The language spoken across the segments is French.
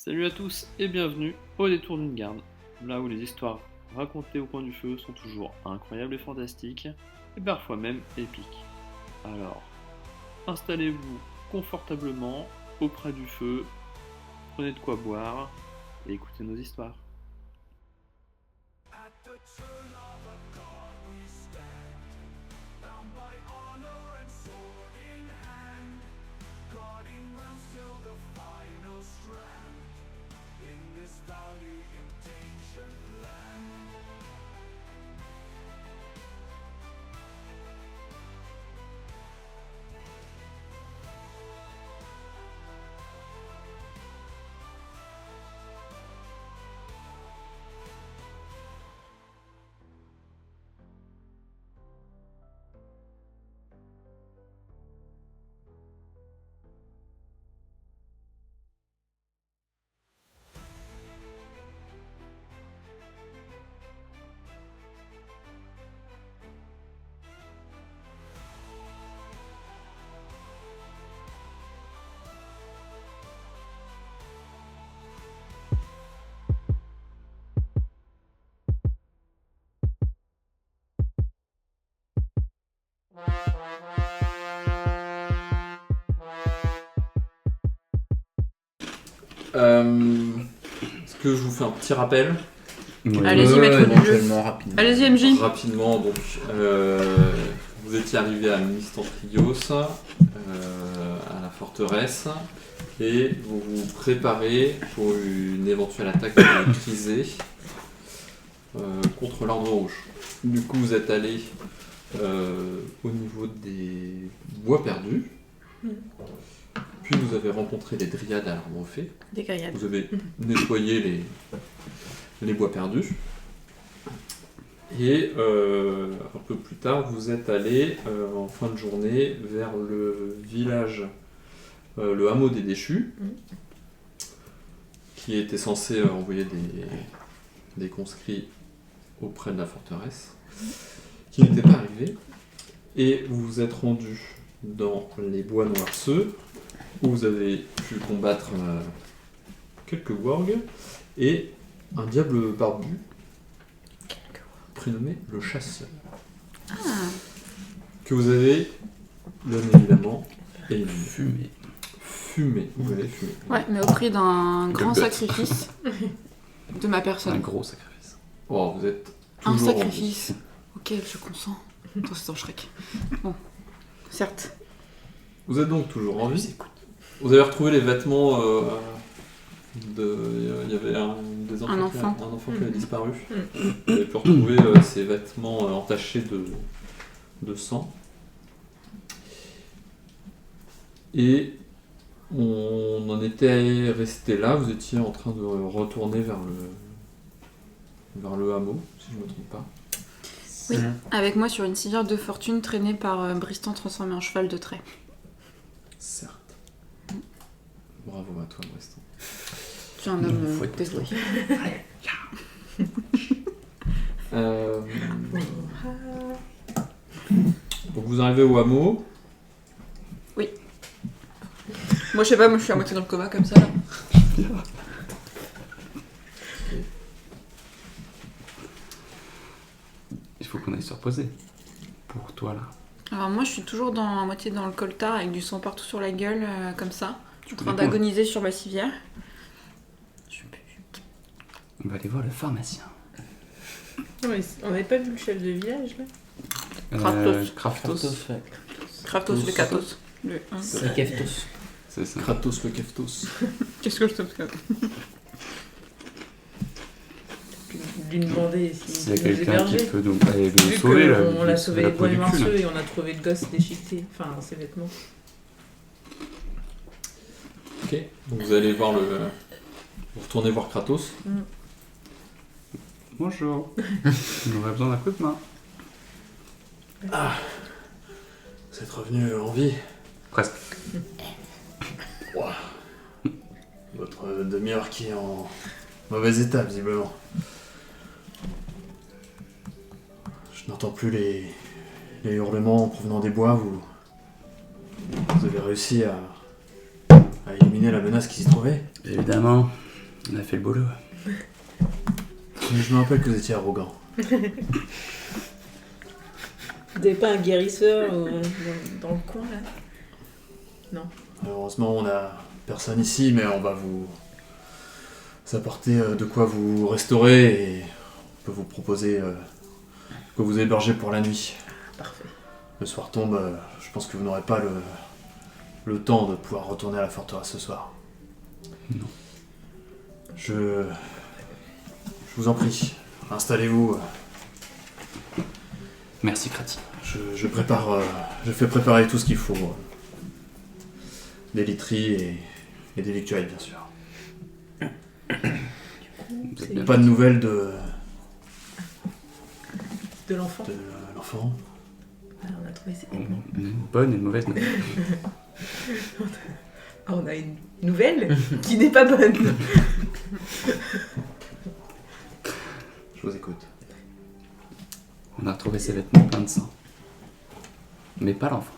Salut à tous et bienvenue au détour d'une garde, là où les histoires racontées au coin du feu sont toujours incroyables et fantastiques, et parfois même épiques. Alors, installez-vous confortablement auprès du feu, prenez de quoi boire et écoutez nos histoires. Est-ce que je vous fais un petit rappel Allez-y, maître du jeu. Rapidement. Allez-y, MJ. rapidement? Donc, vous étiez arrivé à Mystantrios, à la forteresse, et vous vous préparez pour une éventuelle attaque de Crisée contre l'Ordre Rouge. Du coup, vous êtes allé au niveau des bois perdus. Puis vous avez rencontré les dryades à l'arbre fait. Des grillades. Vous avez nettoyé les bois perdus. Et un peu plus tard, vous êtes allé en fin de journée vers le village, le hameau des déchus, qui était censé envoyer des conscrits auprès de la forteresse, qui n'était pas arrivé. Et vous vous êtes rendu dans les bois noirceux, où vous avez pu combattre quelques wargs et un diable barbu prénommé le chasseur, que vous avez bien évidemment Fumé. fumé. Vous avez fumé. Ouais, mais au prix d'un grand gut. sacrifice de ma Un personne. gros sacrifice. Oh, vous êtes Un toujours en sacrifice auquel je consens. Toi, c'est dans Shrek. Bon, certes. vie. Vous êtes donc toujours en vie. Vous avez retrouvé les vêtements il y avait des Un enfant. un enfant qui avait disparu. Vous avez pu retrouver ses vêtements entachés de sang. Et on en était resté là. Vous étiez en train de retourner vers le hameau, si je ne me trompe pas. Oui, avec moi sur une civière de fortune traînée par Bristan transformé en cheval de trait. Certes. Bravo à toi, Breston. Je suis un homme désolé. Donc vous arrivez au hameau. Moi, je sais pas, moi je suis à moitié dans le coma comme ça. Là. Il faut qu'on aille se reposer. Pour toi, là. Alors, moi je suis toujours à moitié dans le coltard avec du sang partout sur la gueule, comme ça. En train connais pas. d'agoniser sur ma civière. On va aller voir le pharmacien. Non, mais on n'avait pas vu le chef de village là? Kraftos. Kraftos. Kratos, le Kratos. Le, hein. C'est Keftos. C'est ça. Kratos le Keftos. Qu'est-ce que je te fais? Lui demander S'il y a s'il nous quelqu'un qui hébergeait. peut donc aller le Vu sauver, là. qu'on l'a sauvé la les bois peau du cul, là. marceux et on a trouvé le gosse déchiqueté, enfin ses vêtements. Ok. Donc vous allez voir vous retournez voir Kratos. Bonjour. On aurait besoin d'un coup de main. Ah. Vous êtes revenu en vie. Presque. Ouah. Votre demi-heure qui est en mauvais état, visiblement. Je n'entends plus les hurlements provenant des bois. Vous avez réussi à éliminer la menace qui s'y trouvait. Évidemment. On a fait le boulot. Je me rappelle que vous étiez arrogant. Vous n'avez pas un guérisseur dans le coin là? Non. Malheureusement, on a personne ici, mais on va vous apporter de quoi vous restaurer et on peut vous proposer que vous héberger pour la nuit. Parfait. Le soir tombe, je pense que vous n'aurez pas le temps de pouvoir retourner à la forteresse ce soir. Non. Je vous en prie, installez-vous. Merci, Krati. Je fais préparer tout ce qu'il faut. Des literies et des victuailles, bien sûr. Vous êtes Il n'y a bien. pas de nouvelles de l'enfant. l'enfant. Ah, on a trouvé ces Une bonne et une mauvaise nouvelle. Ah, on a une nouvelle qui n'est pas bonne. Je vous écoute. On a retrouvé ses vêtements pleins de sang. Mais pas l'enfant.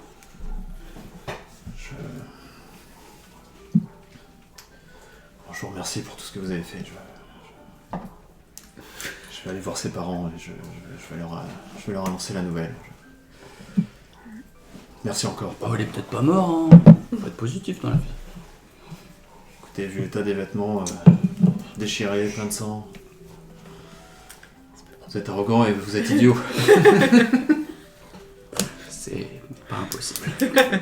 Je vous remercie pour tout ce que vous avez fait. Je vais aller voir ses parents et je vais leur annoncer la nouvelle. Merci encore. Oh, il est peut-être pas mort, hein. Faut être positif dans la vie. Écoutez, vu l'état des vêtements déchirés, plein de sang, vous êtes arrogant et vous êtes idiot. C'est pas impossible.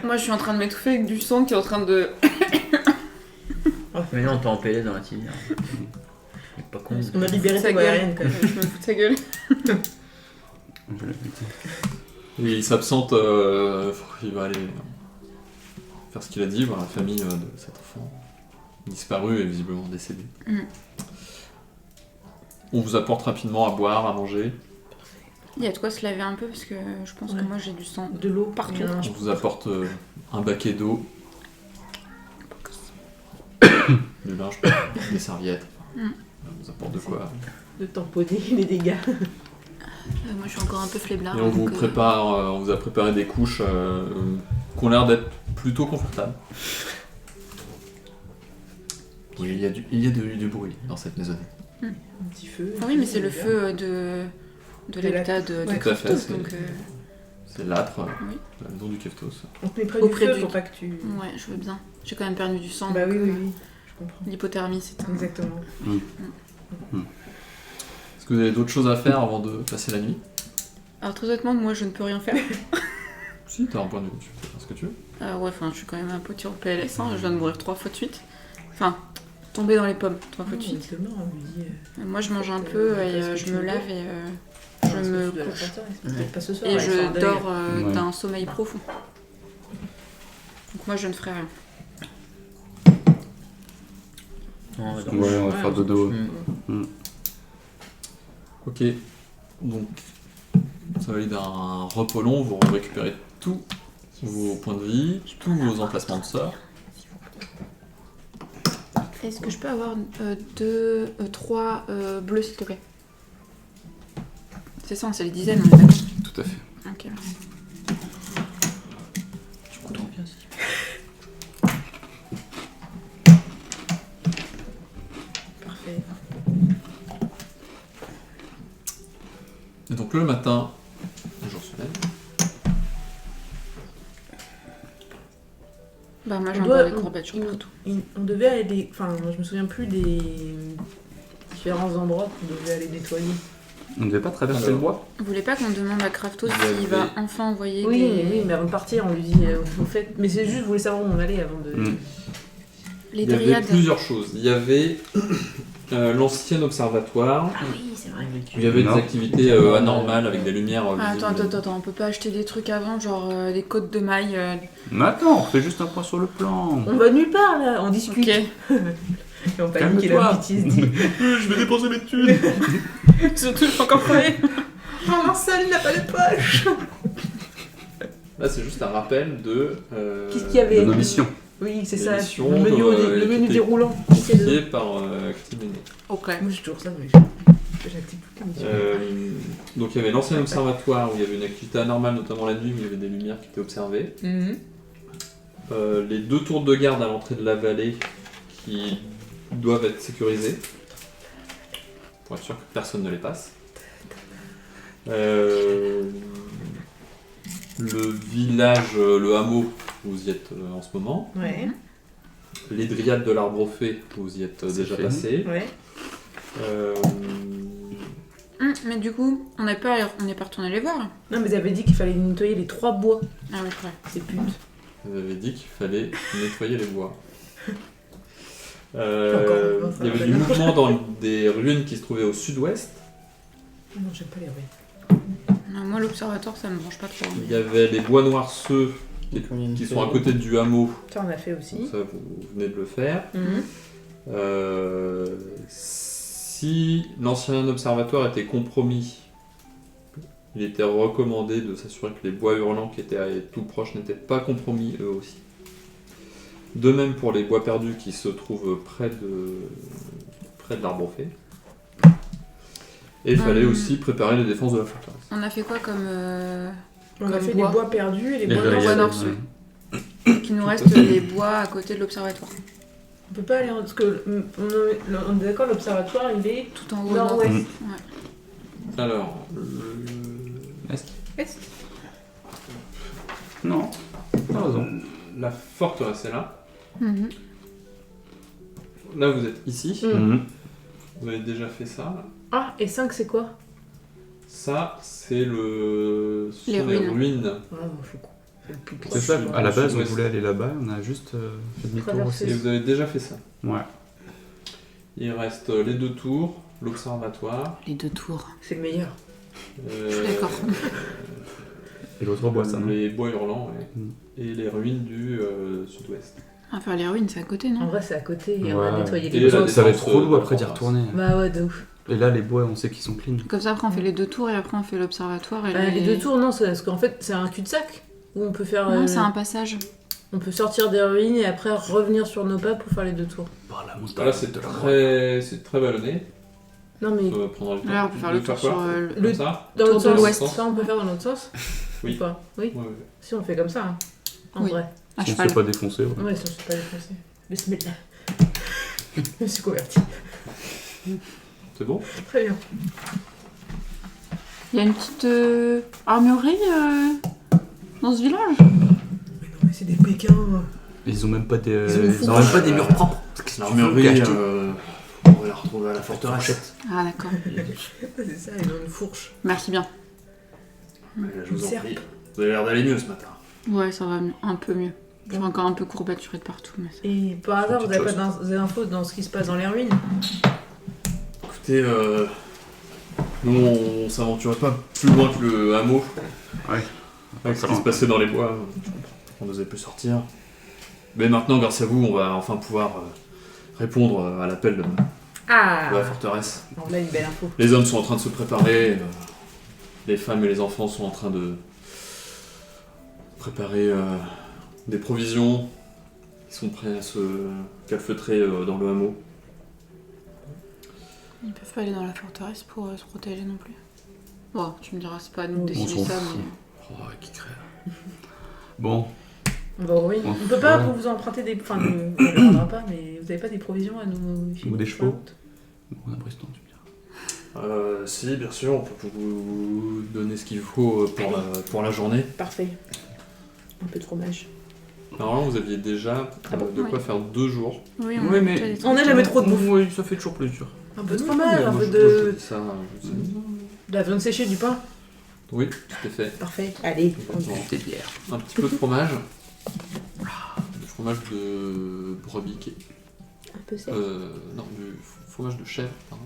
Moi, je suis en train de m'étouffer avec du sang qui est en train de... Mais non, on t'a empêlé dans la tibia. Pas con. On a libéré Sa ta gueule. Valériane quand même. Je me fous de sa gueule. Je l'ai dit. Et il s'absente, il va aller faire ce qu'il a dit, voir la famille de cet enfant disparu et visiblement décédé. Mm. On vous apporte rapidement à boire, à manger. Il y a de quoi se laver un peu parce que je pense que Ouais. moi j'ai du sang. De l'eau Partout. et un- On vous apporte un baquet d'eau, du linge, des serviettes. Mm. On vous apporte de quoi. de tamponner les dégâts. Moi je suis encore un peu flemmard. Et on vous donc, prépare, on vous a préparé des couches qui ont l'air d'être plutôt confortables. Oui, il y a du bruit dans cette maisonette. Un petit feu. Ah oui, mais c'est le feu de De l'habitat de Ouais. Tout à fait, Kraftos, c'est- donc C'est l'âtre, oui. la maison du Keftos. On te met près Auprès du feu du- pour pas que tu... Ouais, je veux bien. J'ai quand même perdu du sang. Bah donc, oui, oui, oui. Je comprends. L'hypothermie, c'est un... Exactement. Est-ce que vous avez d'autres choses à faire avant de passer la nuit? Alors très honnêtement, moi je ne peux rien faire. Si, t'as un point de vue, tu peux faire ce que tu veux. Ouais, enfin, je suis quand même un peu en PLS, hein. Je viens de mourir 3 fois de suite. Enfin, tomber dans les pommes 3 fois de suite. Justement, on lui dit... Moi je mange un peu et je me lave et je me couche. Peut-être pas ce soir. Et avec son je deuil. dors Ouais. d'un sommeil profond. Donc moi je ne ferai rien. Non, on va Ouais, dormir. on va faire dodo. Mm. Ok, donc ça va aller d'un repos long, vous récupérez tous vos points de vie, tous vos emplacements de sort. Est-ce que je peux avoir 3 bleus s'il te plaît? C'est ça, c'est les dizaines, on est d'accord? Tout à fait. Ok. Tu comprends bien si. Parfait. Et donc le matin, le jour se lève. Bah moi On j'ai doit- encore des courbatures partout. On devait aller... Enfin, je me souviens plus des différents endroits qu'on devait aller nettoyer. On ne devait pas traverser Alors. le bois? Vous voulez pas qu'on demande à Kraftos Vous s'il avez- va enfin envoyer Oui, des... oui, mais avant de partir, on lui dit... au fait... Mais c'est juste, je voulais savoir où on allait avant de... Mm. les Il y avait dryades? plusieurs choses. Il y avait l'ancien observatoire, Ah oui, c'est vrai. où il y avait Non. des activités anormales avec des lumières Ah, visibles. attends, on peut pas acheter des trucs avant, genre des côtes de maille. Mais attends, on fait juste un point sur le plan. On va nulle part, là. On discute. Ok. Et on panique et la Calme-toi. PTSD. Je vais dépenser mes thunes. Surtout, je suis encore crevé. Oh, Marcel, il n'a pas de poche. Là, c'est juste un rappel de. Qu'est-ce qu'il y avait De nos missions. Oui, c'est Les ça. missions, Le menu, le qui menu était déroulant. confié par Ctimene. Ok. Moi, j'ai toujours ça, mais j'active toutes les missions. Donc il y avait l'ancien observatoire où il y avait une activité anormale, notamment la nuit, où il y avait des lumières qui étaient observées. Mhm. Les 2 tours de garde à l'entrée de la vallée qui doivent être sécurisés pour être sûr que personne ne les passe. Le village, le hameau, vous y êtes en ce moment. Ouais. Les dryades de l'arbre au fait, vous y êtes déjà fait. passés. Ouais. Mais du coup, on n'est pas retourné les voir. Non, mais ils avaient dit qu'il fallait nettoyer les 3 bois. Ah oui, c'est vrai. Ces putes. Vous avez dit qu'il fallait nettoyer les bois. Il Encore, y avait du mouvement dans des ruines qui se trouvaient au sud-ouest. Non, j'aime pas les ruines. Non, moi, l'observatoire, ça me branche pas trop. Il y avait les bois noirceux qui sont à côté du hameau. Ça, on a fait aussi. Ça, vous venez de le faire. Mhm. Si l'ancien observatoire était compromis, il était recommandé de s'assurer que les bois hurlants qui étaient tout proches n'étaient pas compromis eux aussi. De même pour les bois perdus qui se trouvent près de l'arbre au fait. Et il fallait aussi préparer les défenses de la forteresse. On a fait quoi comme On a Comme fait bois. les bois perdus et les Les bois bois dryades, noirceux. noirceux. ouais. qu'il nous reste les bois à côté de l'observatoire? On peut pas aller en... Parce que on est d'accord, l'observatoire, il est Tout en haut, nord-ouest. nord. Alors, Est. Non, t'as raison. la forteresse est là. Mhm. Là, vous êtes ici. Mhm. Vous avez déjà fait ça. Ah, et 5, c'est quoi? Ça, c'est ce sont Les les ruines. ruines. Ah, faut qu'on... C'est le plus C'est proche. ça, à la base on Sud-ouest. voulait aller là-bas, on a juste fait demi-tour Traverser. aussi. Et vous avez déjà fait ça. Ouais. Il reste les 2 tours, l'observatoire. Les 2 tours. C'est le meilleur. D'accord. Et l'autre bois, ça, non Les bois hurlants, ouais. Mm. Et les ruines du sud-ouest. On va faire les ruines, c'est à côté, En non? vrai, c'est à côté et on Ouais. a nettoyé Et les la bois. Ça va être défense, trop lourd de après d'y la retourner. Bah ouais, de ouf. Et là, les bois, on sait qu'ils sont clean. Comme ça, après, on fait les 2 tours et après, on fait l'observatoire. Et Les 2 tours, non, c'est parce qu'en fait, c'est un cul-de-sac. Où on peut faire... Non, c'est un passage. On peut sortir des ruines et après revenir sur nos pas pour faire les 2 tours. Par la montagne Voilà, c'est très vallonné. Non, mais Ça va prendre le temps. Là, on peut faire de le tour quoi sur Comme le- ça dans tour l'autre de sens. l'ouest. Ça, on peut faire dans l'autre sens? Oui. Ou pas? Oui. Ouais, ouais. Si, on fait comme ça, hein. En Oui. vrai. À Si on se cheval. fait pas défoncer, ouais. Ouais, ça, je suis pas défoncé. Bismillah. Je me suis converti. C'est bon Très bien. Il y a une petite armurerie dans ce village. Mais non, mais c'est des Pékins. Ils ont même pas des, Ils ont même pas des murs propres. L'armurerie, on va la retrouver à la forteresse. Ah, d'accord. C'est ça, ils ont une fourche. Merci bien. Je vous en Serpe. prie. Vous avez l'air d'aller mieux ce matin. Ouais, ça va mieux, un peu mieux. Je suis encore un peu courbaturée de partout. Mais ça... Et par hasard, vous Petite avez pas chose. des infos dans ce qui se passe dans les ruines? Écoutez, nous on s'aventurait pas plus loin que le hameau. Ouais. Avec ce qui se passait dans les bois, on n'osait plus sortir. Mais maintenant, grâce à vous, on va enfin pouvoir répondre à l'appel de Ah, la forteresse. alors là, une belle info. Les hommes sont en train de se préparer, les femmes et les enfants sont en train de préparer des provisions. Ils sont prêts à se calfeutrer dans le hameau. Ils peuvent pas aller dans la forteresse pour se protéger non plus. Bon, tu me diras, c'est pas à nous de On décider s'en ça, fout. mais... Oh, qui crève. Bon, On va aux ruines. On peut pas vous emprunter des... Enfin, on ne les rendra pas, mais vous avez pas des provisions à nous filer Ou des sur chevaux. la route? on a Briston, tu me diras. Si, bien sûr, on peut vous donner ce qu'il faut pour la journée. Parfait. Un peu de fromage. Normalement, vous aviez déjà Ah bon, de quoi faire 2 jours. Oui, Oui, mais- déjà des trucs. On n'a jamais trop de bouffe. Oui, ça fait toujours plaisir. Un peu de fromage, un Moi, peu je de... dis ça, je sais. De la viande séchée, du pain. Oui, tout est fait. Parfait. Allez. Bon, Des bières. un petit peu de fromage. Du fromage de brebis qui est... Un peu sec. non, du fromage de chèvre, pardon,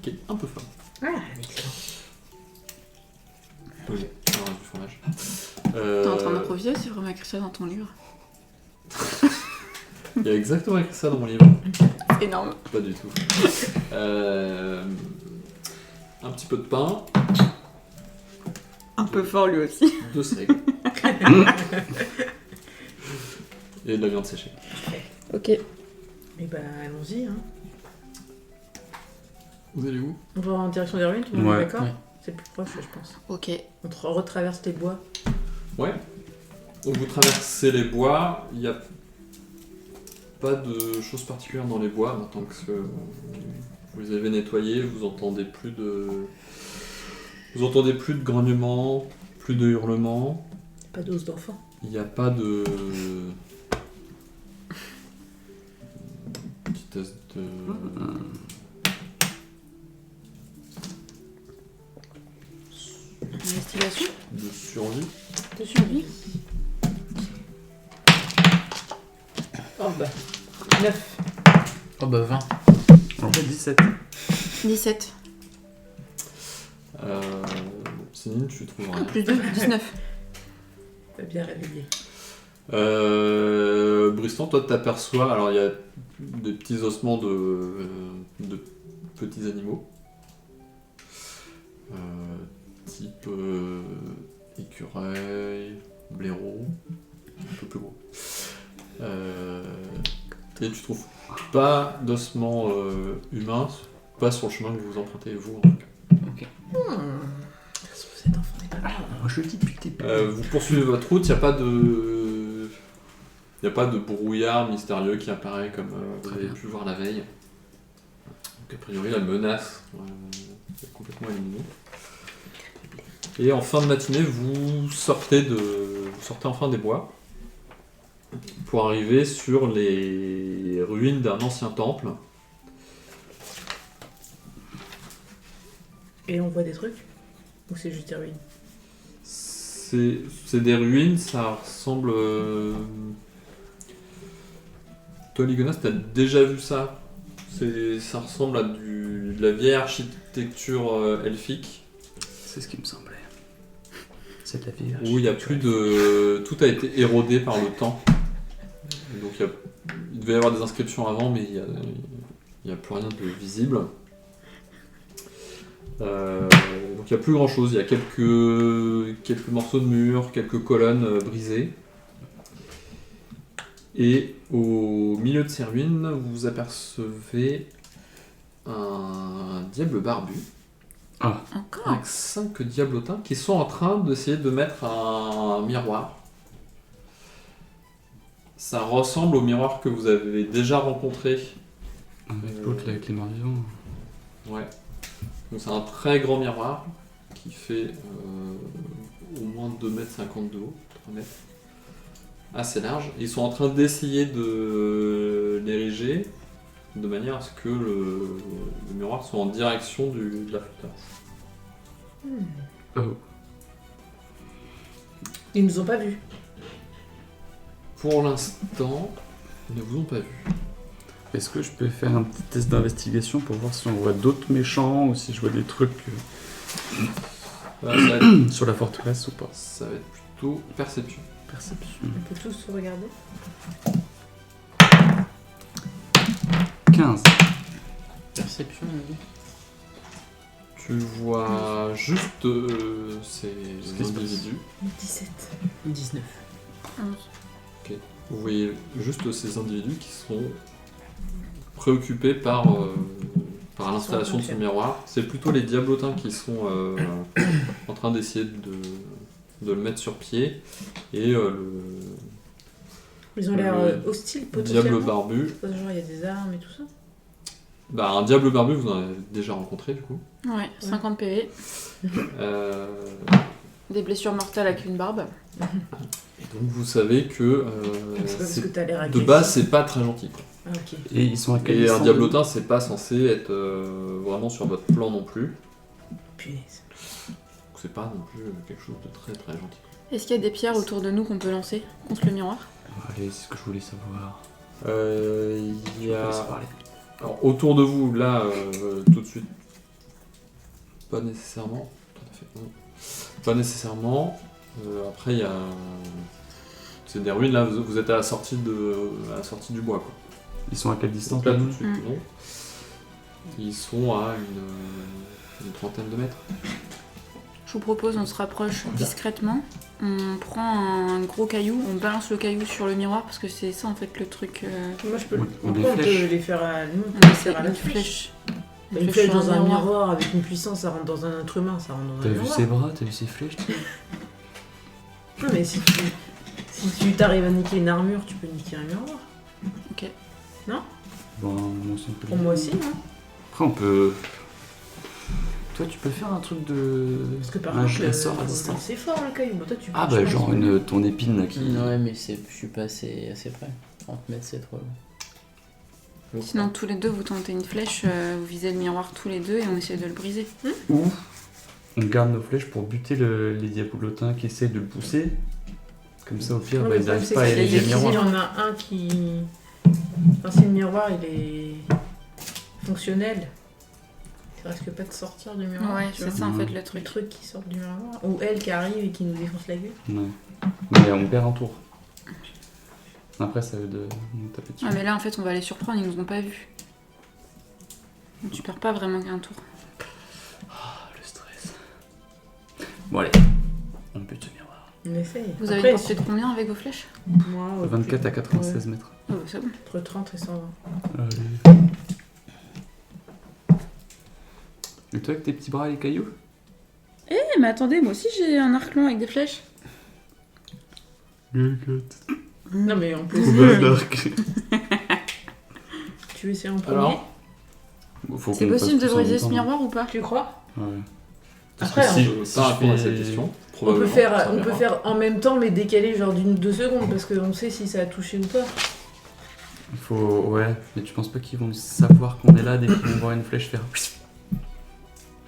qui est un peu fort. Ah, excellent. Oui, alors, du fromage. T'es en train d'improviser, c'est vraiment écrit ça dans ton livre. Il y a exactement écrit ça dans mon livre. C'est énorme. Pas du tout. Un petit peu de pain, Un peu fort lui aussi. 2 steaks. Et de la viande séchée. Ok. Et bah, allons-y, hein. Vous allez où? On va en direction des ruines, tout le monde est Ouais. d'accord? Ouais. C'est le plus proche, je pense. Ok. On retraverse les bois. Ouais. Donc vous traversez les bois, il y a pas de choses particulières dans les bois maintenant que vous les avez nettoyés. Vous entendez plus de grognements, plus de hurlements. Pas d'os d'enfant. Il n'y a pas de petit test de Investigation survie. de survie. Oh bah, 9. Oh bah 20. En fait, 17. 17. Céline, tu trouves rien. Plus 2, 19. T'as bien réveillé. Bristan, toi t'aperçois, alors il y a des petits ossements de petits animaux, type écureuil, blaireau, un peu plus gros. Et tu trouves pas d'ossements humains, pas sur le chemin que vous empruntez vous en tout cas. Cet enfant n'est pas là. Moi, je le dis depuis le début. Vous poursuivez votre route, il n'y a pas de brouillard mystérieux qui apparaît comme vous avez pu voir la veille. Donc a priori la menace est complètement éliminée. Et en fin de matinée, vous sortez enfin des bois pour arriver sur les ruines d'un ancien temple. Et on voit des trucs? Ou c'est juste des ruines? C'est des ruines, ça ressemble... Toi, Ligonas, t'as déjà vu ça? Ça ressemble à de la vieille architecture elfique. C'est ce qui me semblait. C'est de la vieille Où il y a plus de... Tout a été érodé par le temps. Donc il devait y avoir des inscriptions avant, mais il n'y a plus rien de visible. Donc il n'y a plus grand chose, il y a quelques morceaux de mur, quelques colonnes brisées. Et au milieu de ces ruines, vous apercevez un diable barbu. Encore Avec 5 diablotins qui sont en train d'essayer de mettre un miroir. Ça ressemble au miroir que vous avez déjà rencontré. L'autre là avec les morts vivants. Ouais. Donc c'est un très grand miroir qui fait au moins 2,50 m de haut, 3 mètres. Assez large. Ils sont en train d'essayer de l'ériger de manière à ce que le miroir soit en direction de la forteresse. Oh. Ils nous ont pas vus. Pour l'instant, ils ne vous ont pas vu. Est-ce que je peux faire un petit test d'investigation pour voir si on voit d'autres méchants ou si je vois des trucs Ça va être, sur la forteresse ou pas? ça va être plutôt perception. Perception. On peut tous se regarder. 15. Perception, on dit. Tu vois juste ces Ce qui se passe. individus. 17. 19. 11. Vous voyez juste ces individus qui sont préoccupés par l'installation de ce miroir. C'est plutôt les diablotins qui sont en train d'essayer de le mettre sur pied. Et Ils ont l'air Le hostiles potentiellement. diable barbu. Genre il y a des armes et tout ça. Bah, un diable barbu, vous en avez déjà rencontré du coup. Ouais, 50 PV. Euh, Des blessures mortelles avec une barbe. donc vous savez que C'est pas parce que t'as l'air de agressif. base c'est pas très gentil, quoi. Ah ok. Et ils sont à quelle Et un distance? diablotin c'est pas censé être vraiment sur votre plan non plus. Punaise. Donc c'est pas non plus quelque chose de très très gentil. Est-ce qu'il y a des pierres autour de nous qu'on peut lancer contre le miroir? Allez, c'est ce que je voulais savoir. Il y On va se a... parler. Alors autour de vous, là, tout de suite, pas nécessairement. Tout à fait, non. Pas nécessairement. Après, il y a... C'est des ruines, là, vous êtes à la sortie du bois, quoi. Ils sont à quelle distance Donc là, là tout de suite, Mm. non. Ils sont à une trentaine de mètres. Je vous propose, on se rapproche discrètement. On prend un gros caillou, on balance le caillou sur le miroir parce que c'est ça en fait le truc. Moi je peux. On les Pourquoi on peut flèche. les faire à nous? On On les essaie faire à la une flèche. flèche. Une flèche dans un miroir avec une puissance, ça rentre dans un être humain, ça rentre dans T'as un vu miroir. ses bras, t'as vu ses flèches? Non mais si tu t'arrives à niquer une armure, tu peux niquer un miroir. Non. Bon, moi aussi, on peut Pour le- moi aussi, non. Après, on peut. Toi, tu peux faire un truc de. Parce que par un contre, sort à distance. c'est fort le caillou. Bon, toi, tu Ah, je bah, pense genre que- ton épine là qui. Ouais, mais je suis pas assez près. 30 mètres, c'est trop long. Sinon, tous les deux, vous tentez une flèche, vous visez le miroir tous les deux et on essaie de le briser. Ou on garde nos flèches pour buter les diabolotins qui essaient de le pousser. Comme ça, au pire, Ouais, bah, mais ils le problème, n'arrivent c'est pas à qu'il y a- élever le il y miroir. en a un qui. Enfin, si le miroir il est fonctionnel, il risque pas de sortir du miroir. Ouais, tu c'est vois. ça en fait Mhm. le Le truc. truc qui sort du miroir. Ou elle qui arrive et qui nous défonce la gueule. Ouais. Mais on perd un tour. Après, ça veut de nous taper dessus. Ah, mais là en fait, on va les surprendre, ils nous ont pas vus. Donc tu perds pas vraiment qu'un tour. Ah, le stress. Bon, allez, on bute ce miroir. On essaye. Vous avez Après, une portée de combien avec vos flèches? moi, 24 à 96 mètres. Oh, bah, c'est bon. Entre 30 et 120. Allez. Et toi, avec tes petits bras et les cailloux? Eh, mais attendez, moi aussi j'ai un arc long avec des flèches. Non, mais on peut Trouver essayer. un arc. Tu veux essayer en premier? Alors Faut C'est qu'on possible fasse de tous en briser même ce temps. miroir ou pas? Tu crois? Ouais. Après, que si, Je peux si pas je répondre à fais- cette question. On peut Probablement, faire, ça on peut verra. faire en même temps, mais décaler genre d'une ou deux secondes, parce qu'on sait si ça a touché ou pas. Il faut. Ouais, mais tu penses pas qu'ils vont savoir qu'on est là dès qu'ils vont voir une flèche faire.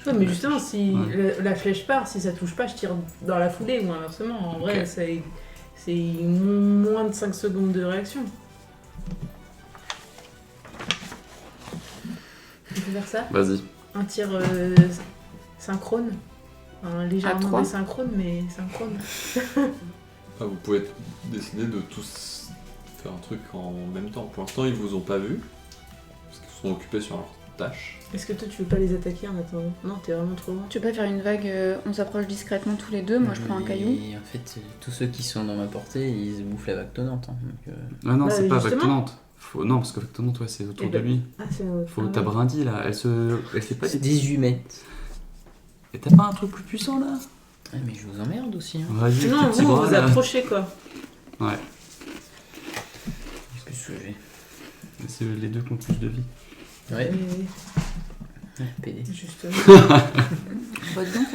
Ouais, mais justement, si Ouais. la flèche part, si ça touche pas, je tire dans la foulée ou inversement. En vrai, Ok. c'est moins de 5 secondes de réaction. On peut faire ça? Vas-y. Un tir synchrone. Légèrement trois. désynchrone, mais synchrone. Ah, vous pouvez décider de tous faire un truc en même temps. Pour l'instant, ils vous ont pas vu, parce qu'ils sont occupés sur leur tâche. Est-ce que toi, tu veux pas les attaquer en attendant? Non, t'es vraiment trop loin. Tu veux pas faire une vague, on s'approche discrètement tous les deux, moi je prends un caillou. Et en fait, tous ceux qui sont dans ma portée, ils se bouffent la vague tonnante. Hein, donc, Ah non, Bah, c'est pas justement. Vactonante. Non, parce que Vactonante, ouais, c'est autour Eh de ben, lui. Ah, c'est Faut ah, ta ouais. brindille là, elle fait pas c'est des. 18 mètres. Et t'as pas un truc plus puissant là? Ah, mais je vous emmerde aussi. Hein. Vas-y, Non, tes petits vous bras, vous là. approchez quoi. Ouais, Qu'est-ce que je fais? c'est les deux qui ont plus de vie. Ouais, Mais PD. justement. Bah, dis donc,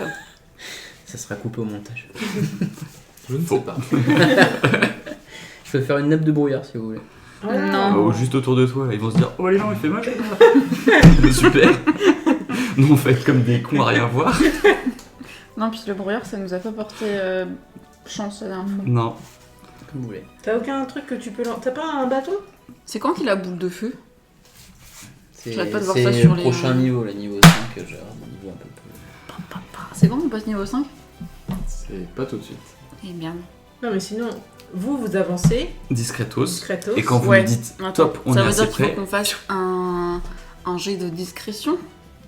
Ça sera coupé au montage. Je ne sais pas. Je peux faire une nappe de brouillard si vous voulez. Non. Oh, juste autour de toi, ils vont se dire oh les gens, il fait moche là. Super. Nous on fait comme des cons à rien voir. non, puis le brouillard ça nous a pas porté chance la dernière fois. Non. Comme vous voulez. T'as aucun truc que tu peux lancer? T'as pas un bâton? C'est quand qu'il a boule de feu? C'est J'arrête pas de voir c'est ça sur le les- prochain niveau, le niveau 5, genre un niveau un peu plus. C'est quand on passe niveau 5? C'est pas tout de suite. Eh bien. Non, mais sinon, vous avancez. Discretos. Discretos. Et quand vous Ouais. me dites Attends, top, on ça est veut assez dire qu'il faut près. qu'on fasse un jet de discrétion,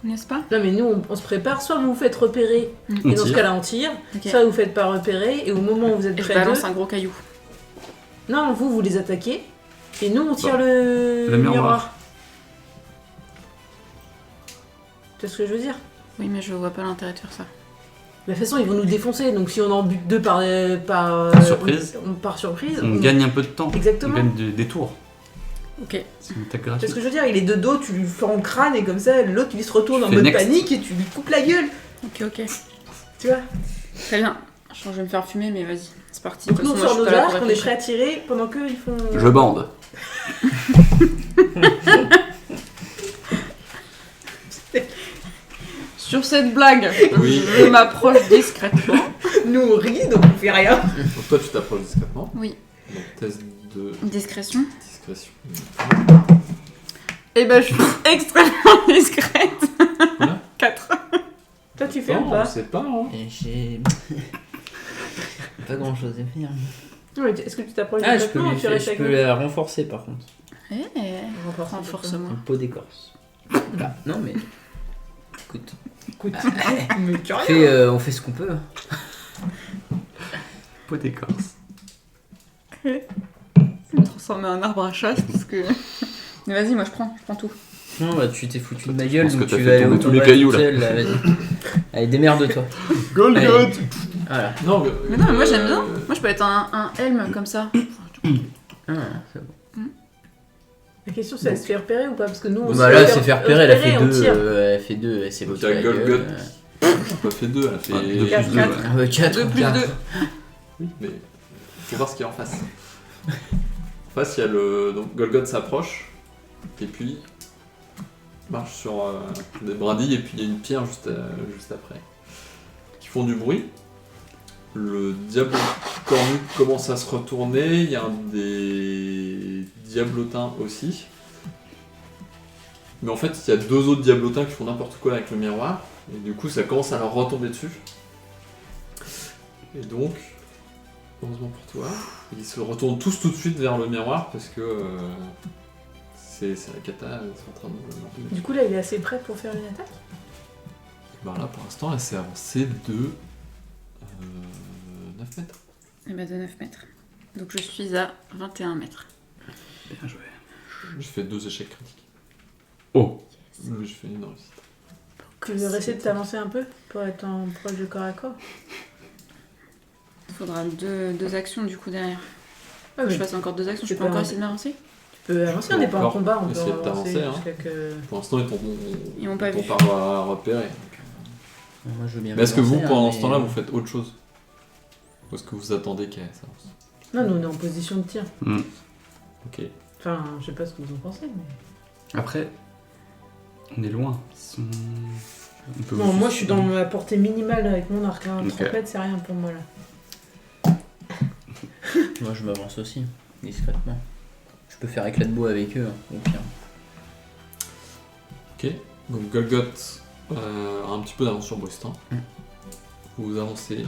n'est-ce pas? Non, mais nous, on se prépare. Soit vous vous faites repérer, On et dans ce tire. cas-là, on tire. Ok. Soit vous faites pas repérer, et au moment où vous êtes Et je près d'eux. balance un gros caillou. Non, vous les attaquez. Et nous, on tire Bon. le Le miroir. miroir. Tu vois ce que je veux dire? Oui, mais je vois pas l'intérêt de faire ça. De toute façon, ils vont nous défoncer. Donc, si on en bute deux par Surprise. par surprise, On gagne un peu de temps. Exactement. On gagne des tours. Ok. C'est une attaque Tu vois gratuite. ce que je veux dire? Il est de dos, tu lui fais en crâne et comme ça, l'autre il se retourne en Fais mode next. panique et tu lui coupes la gueule. Ok. Tu vois? Très bien. Je vais me faire fumer, mais vas-y. C'est parti. Donc De nous on toute façon, sort moi, nos je suis pas là arcs, pour on est réfléchir. prêt à tirer pendant qu'eux ils font. Je bande. Sur cette blague, Oui. je m'approche discrètement. Nous on rit donc on fait rien. Donc toi, tu t'approches discrètement. Oui. Donc test de Discrétion. discrétion. Et ben, je suis extrêmement discrète. Voilà. 4. Toi tu fais Non, ou on pas? sait pas. Hein. Et j'ai. pas grand chose à faire. Non, mais est-ce que tu t'approches Ah, je peux, discrètement ou tu restes je avec peux nous? la renforcer par contre. Eh, Renforce. renforce-moi. Une peau d'écorce. Ah, non mais. Écoute. Écoute, mais tu as rien. On fait ce qu'on peut. Peau d'écorce. Je vais me transformer en arbre à chasse parce que. Mais vas-y, moi je prends tout. Non, bah tu t'es foutu de ma gueule, pense que donc t'as tu fait vas aller tomber au tous les combat cailloux, toute là. seule, vas-y. Allez, démerde-toi. Golgot. Voilà. Non, Mais non, mais moi j'aime bien. Moi je peux être un helm comme ça. Ah, c'est bon. La question c'est elle se fait repérer ou pas? Parce que nous on Bah se là, c'est faire repérer, elle a fait on 2. tire. Elle fait 2, elle s'est Donc, bottée il y a la Golgot. gueule. Elle a pas fait 2, elle a fait... Ah, deux plus Quatre, deux, quatre. ouais. Ah bah 4. 2 plus 2. Oui, mais faut voir ce qu'il y a en face. En face, il y a le... Donc Golgot s'approche, et puis marche sur des brindilles, et puis il y a une pierre juste après. Qui font du bruit. Le diable cornu commence à se retourner, il y a un des diablotins aussi. Mais en fait, il y a 2 autres diablotins qui font n'importe quoi avec le miroir, et du coup, ça commence à leur retomber dessus. Et donc, heureusement pour toi, ils se retournent tous tout de suite vers le miroir parce que c'est la cata, ils sont en train de leur tomber Du dessus. coup là il est assez prêt pour faire une attaque? Ben là, pour l'instant, elle s'est avancée de 9 mètres. Et bah de 9 mètres. Donc je suis à 21 mètres. Bien joué. Je fais 2 échecs critiques. Oh. Mais je fais une réussite. Tu veux essayer de t'avancer un peu pour être en proche de corps à corps? Il faudra deux actions du coup derrière. Ah, mais Je fasse encore 2 actions, je Tu peux peux encore en- essayer de m'avancer? tu peux avancer, peux on n'est pas en encore combat, on peut essayer de avancer t'avancer, hein. jusqu'à que... Pour l'instant, Ils m'ont pas vu. t'ont pas repéré. Moi, je veux bien. Mais est-ce que vous, m'avancer, pendant hein, ce temps-là, vous faites autre chose? Ou est-ce que vous attendez qu'elle s'avance? Non, nous on est en position de tir. Ok. Enfin, je sais pas ce que vous en pensez, mais... Après, on est loin. Ils sont... on peut Non, vous- moi je suis dans ma portée minimale avec mon arc, hein. Ok. 30 mètres c'est rien pour moi là. Moi, je m'avance aussi, discrètement. Je peux faire éclat de bois avec eux, hein, au pire. Ok. Donc Golgot a un petit peu d'avance sur Bristan. Vous avancez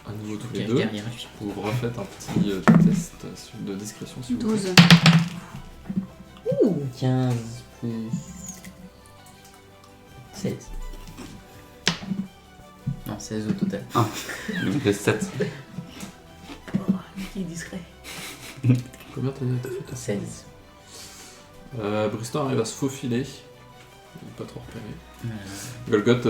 à nouveau tous les Quel deux. guerrier, lui. Vous refaites un petit test de discrétion s'il vous plaît. 12. Ouh 15 plus 16. Non, 16 au total. Il me fait 7. Oh, qui est discret. Combien t'as fait toi 16. Bristan arrive à se faufiler. Il est pas trop repéré. Euh, Golgot, t'as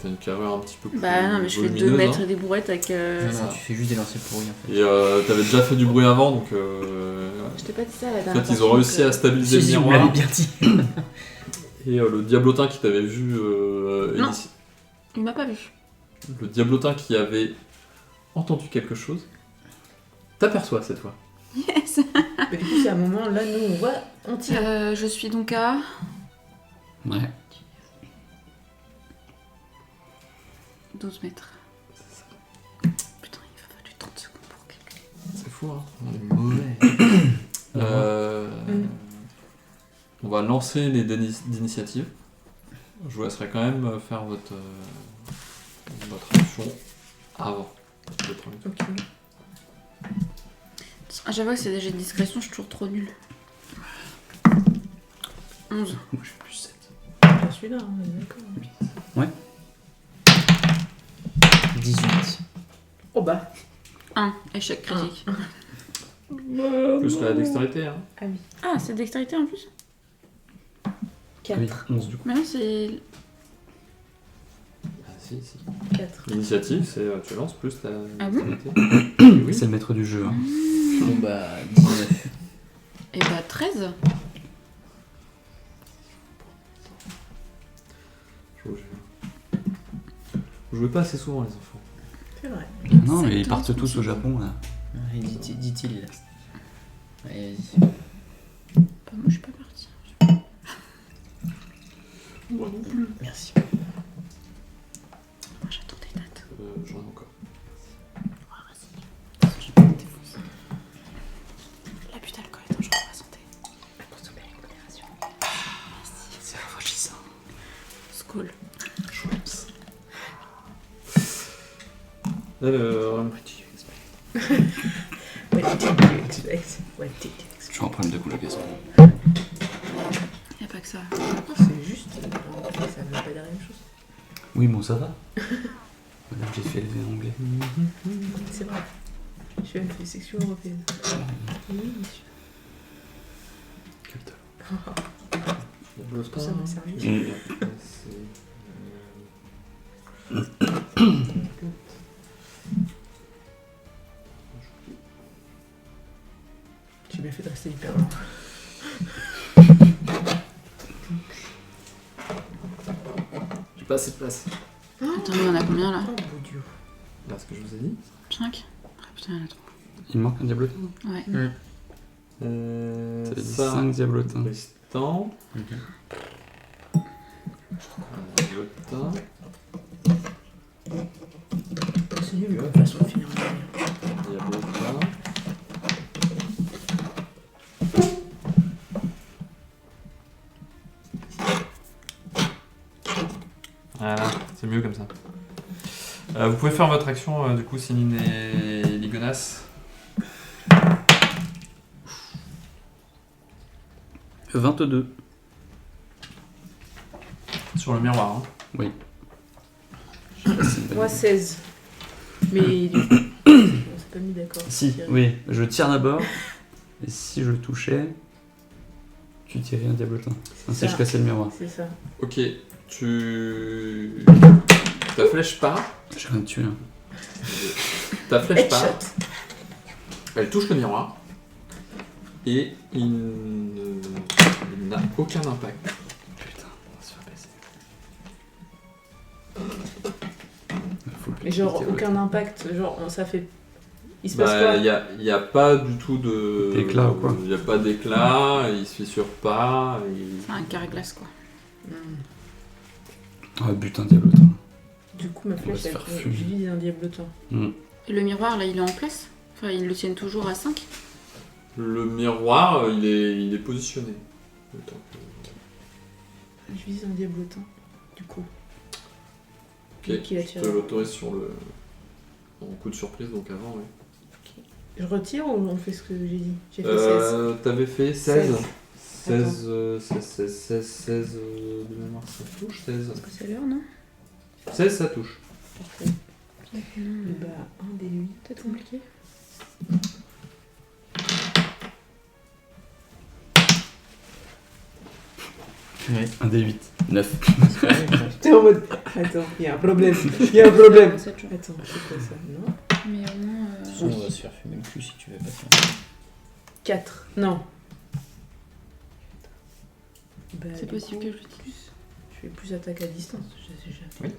une carrure un petit peu plus Bah non, mais je fais 2 volumineuse, mètres hein. et des bourrettes avec. non, ça. non, tu fais juste des lancers pourris en fait. Et t'avais déjà fait du bruit avant, donc Je t'ai pas dit ça la en dernière fait ils ont réussi à stabiliser le Si, vous miroir. m'avez bien dit. Et le diablotin qui t'avait vu Non. Il m'a pas vu. le diablotin qui avait entendu quelque chose, t'aperçoit cette fois. Yes. Mais du coup, c'est un moment, là, nous, on voit, on tire. Je suis donc à. Ouais. 12 mètres. Putain, il va falloir du 30 secondes pour calculer. C'est fou, hein. On est mauvais. On va lancer les dés d'initiative. Je vous laisserai quand même faire votre action avant le premier tour. Ok. À chaque fois que c'est des jets de discrétion, je suis toujours trop nulle. 11. Moi j'ai plus 7. Pas celui-là, on est d'accord. 18. Oh bah. 1. Échec critique. Plus la dextérité, hein. Ah oui. Ah, c'est dextérité en plus? 4. Oui, 11 du coup. Mais non, c'est. Ah, si. 4. L'initiative, c'est tu lances plus la Ah bon dextérité. Oui. C'est le maître du jeu. Hein. Bon bah, 19. Et bah 13. Je vous jure. Vous jouez pas assez souvent, les enfants. C'est vrai. Non, mais ils Exactement partent ce qu'on tous au dit. Japon là. Ouais, dit-il là. Allez, vas-y. Bah, moi, je suis pas partie. Merci. Moi, j'attends des dates. J'en ai encore. L'abus d'alcool est dangereux pour la santé. Consommer avec modération. C'est rafraîchissant. School. Schweppes. Alors, What did you expect? What did you Je expect? suis en problème de colocation. Y'a pas que ça. C'est juste. Ça veut pas dire la même chose. Oui, bon, ça va. Madame, j'ai fait élever en anglais. C'est vrai. Je suis une fille section européenne. Oui, Diablotin, Ça m'a servi. je vais j'ai bien fait de rester hyper loin. pas assez de place. Attends, mais on a combien là Oh, beau Dieu. Là, ce que je vous ai dit. 5 Ah putain, il y en a trop. Il manque un diablotin. Ouais. T'avais dit Ça, 5 diablotins. Tristan. Ok. Diablotin. C'est nul comme façon de finir. Diablotin. Voilà, c'est mieux comme ça. Vous pouvez faire votre action, du coup, Céline et Ligonas. 22. Sur le miroir. Hein. Oui. Moi 16. Mais on s'est pas mis d'accord. Si, oui, je tire d'abord. Et si je touchais, tu tirais un diablotin. Ainsi ça. je cassais le miroir. C'est ça. Ok, ta flèche part. J'ai rien tué. Hein. Ta flèche part. Headshot. Elle touche le miroir. Et il n'a aucun impact. Putain, on va se faire passer. Mais genre aucun impact. Genre ça fait. Il se passe quoi? Il n'y a pas du tout de. D'éclat ou quoi? Il n'y a pas d'éclat, il se fissure pas. C'est un carré glace quoi. Ah, putain, diablotin. Du coup, ma On va flèche, se elle faire fumer. vise un diablotin. Et le miroir là, il est en place? Enfin, ils le tiennent toujours à 5? Le miroir, il est positionné. Autant que- Je vise un diablotin. Du coup. Ok, Qui a je tiré. te l'autorise sur le. En coup de surprise, donc avant, oui. Je retire ou on fait ce que j'ai dit? J'ai fait 16. T'avais fait 16. 16. 16 de mémoire, ça touche 16. Parce que c'est l'heure, non? 16, ça touche. Parfait. Bah, un des 8. Peut-être compliqué. Ouais. Un des 8. 9. T'es en mode. Attends, il y a un problème. Il y a un problème. Ça, tu vois. Attends, c'est quoi ça? Non? Mais au moins. De toute façon, on va se faire fumer le cul si tu veux pas ça. 4. Non. Bah, C'est du possible coup, que je l'utilise. je fais plus attaque à distance. Je sais jamais.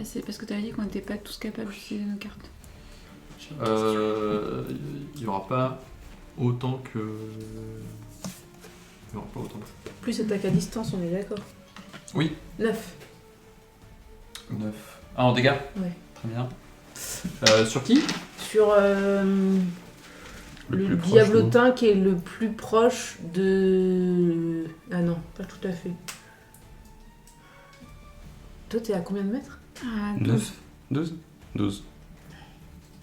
C'est parce que t'avais dit qu'on n'était pas tous capables d'utiliser nos cartes. Il n'y aura pas autant que. Il n'y aura pas autant que. Plus attaque à distance, on est d'accord? Oui. 9. 9. Ah, en dégâts? Ouais. Très bien. Sur qui? Sur le plus proche, diablotin qui est le plus proche de. Ah non, pas tout à fait. Toi, t'es à combien de mètres? Ah, 9. 12. 12.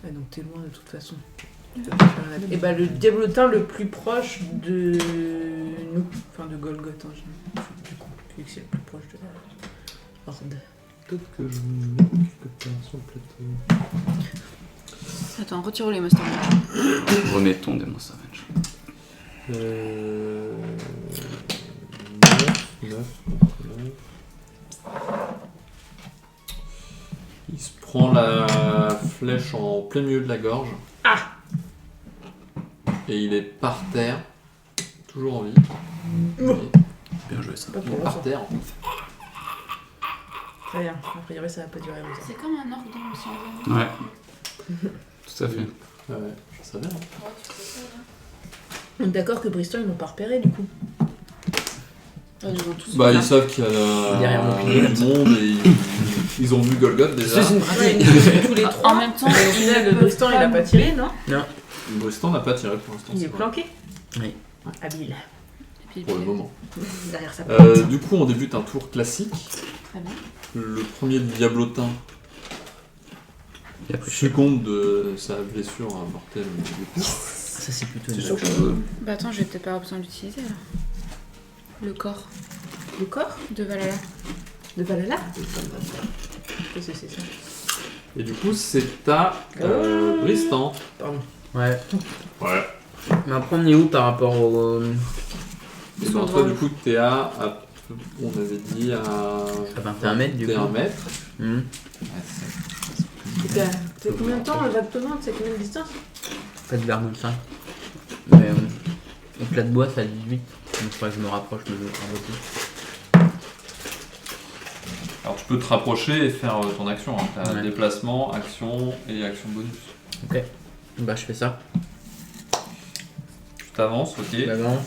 Ah donc t'es loin de toute façon. Et bah le diablotin le plus proche de nous, enfin de Golgoth en général, du coup, vu que c'est le plus proche de la horde. Peut-être que je vous mets quelque part sur le plateau. Attends, retire les Master. Remettons des Monster Range. 9. Il se prend la flèche en plein milieu de la gorge. Ah! Et il est par terre, toujours en vie. Bien joué ça. Pas Il pour est moi, par ça. terre. Très bien, a priori ça va pas durer longtemps. C'est comme un orque dans le sang. Ouais. Tout à fait. Ouais, je savais. Hein. On est d'accord que Bristol ils m'ont pas repéré du coup. Ils vont tous. Bah, ils savent qu'il y a Derrière mon pied, du monde et ils ont vu Golgoth déjà. C'est une Ouais, pratique. tous les En trois. même temps, Et au final, ils ne Bristol il a peuvent pas tiré, non? Bristan n'a pas tiré pour l'instant. Il c'est est vrai. planqué. Oui. Habile. Et puis, Pour le moment. Derrière sa porte. Du coup, on débute un tour classique. Très bien. Le premier diablotin Et après, succombe de sa blessure mortelle du coup. Ça, c'est plutôt une C'est bonne sûr chose. que Bah attends, je vais peut-être pas avoir besoin de l'utiliser alors. Le corps Le corps de Valhalla. de Valhalla? Qu'est-ce que c'est ça? Et du coup, c'est à Bristan. Pardon. Ouais. Ouais. Mais après, on est où par rapport au. Et ben, toi, du coup, t'es à, on avait dit à 21 mètres du coup. 21 mètres. Hum. T'as combien de temps exactement? C'est combien de distance? Pas de vers 25. Mais éclat de bois, ça a 18. Donc, il faudrait que je me rapproche, me aussi. tu peux te rapprocher et faire ton action. Hein. T'as Ouais. déplacement, action et action bonus. Ok. Bah, je fais ça. Tu t'avances, ok. J'avance.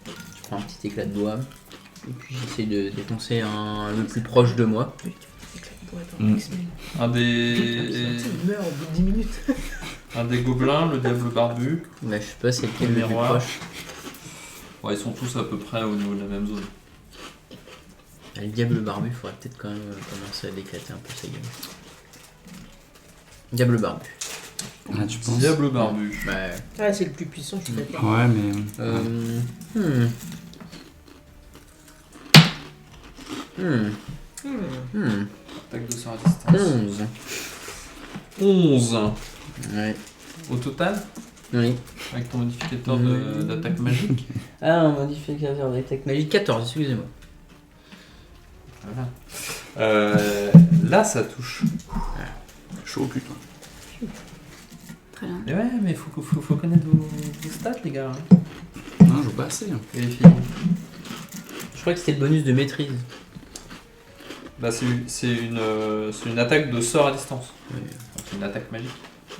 Je prends un petit éclat de bois. Et puis j'essaie de défoncer le plus proche de moi. Pour être en Mm. X-Men. Un des... Il meurt au bout de 10 minutes. un des gobelins, le diable barbu. Bah, je sais pas c'est lequel le plus Miroir. proche. Ouais, ils sont tous à peu près au niveau de la même zone. Ah, le diable barbu, il faudrait peut-être quand même commencer à déclater un peu sa gueule. Diable barbu. Ah, tu penses? Diable barbu. Bah, Ah, c'est le plus puissant, je suis d'accord. Ouais, mais. hmm. Attaque de sort à distance. 11. 11 Ouais. au total, Oui. avec ton modificateur Mm. d'attaque magique. Ah, un modificateur d'attaque magique 14, excusez-moi. Voilà. Là, ça touche. Chaud, putain. Très bien. Et ouais, mais faut connaître vos stats, les gars. Non, je joue pas assez. Et les filles. Je crois que c'était le bonus de maîtrise. Bah, c'est une attaque de sort à distance. Oui. Donc, c'est une attaque magique.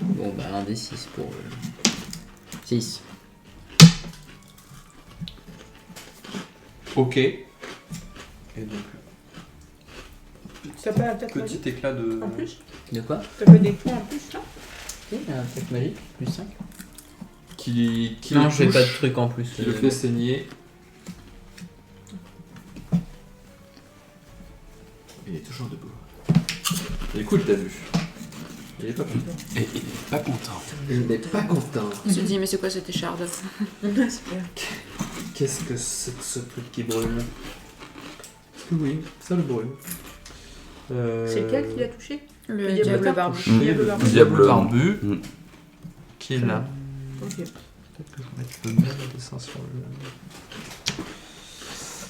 Bon, bah, un des 6 pour. 6. Ok. Et donc, T'as pas l'attaque magique petit éclat de. en plus? De quoi? T'as pas des points en plus là? Si, un attaque magique, plus 5. Qui Non, le je fais touche, pas de truc en plus. qui le fait saigner. Il est toujours debout. Il est cool, t'as vu. Il est pas content. Et il est pas content. Il n'est pas content. Il se dit, mais c'est quoi cette écharde? Ouais, c'est clair. Qu'est-ce que c'est que ce truc qui brûle? Est-ce que oui, ça le brûle. C'est lequel qui l'a touché? Le diable diable barbu. barbu. Diable barbu. Diable barbu. Mm. Qui est là. Ok. Peut-être que je vais mettre le même dessin sur le.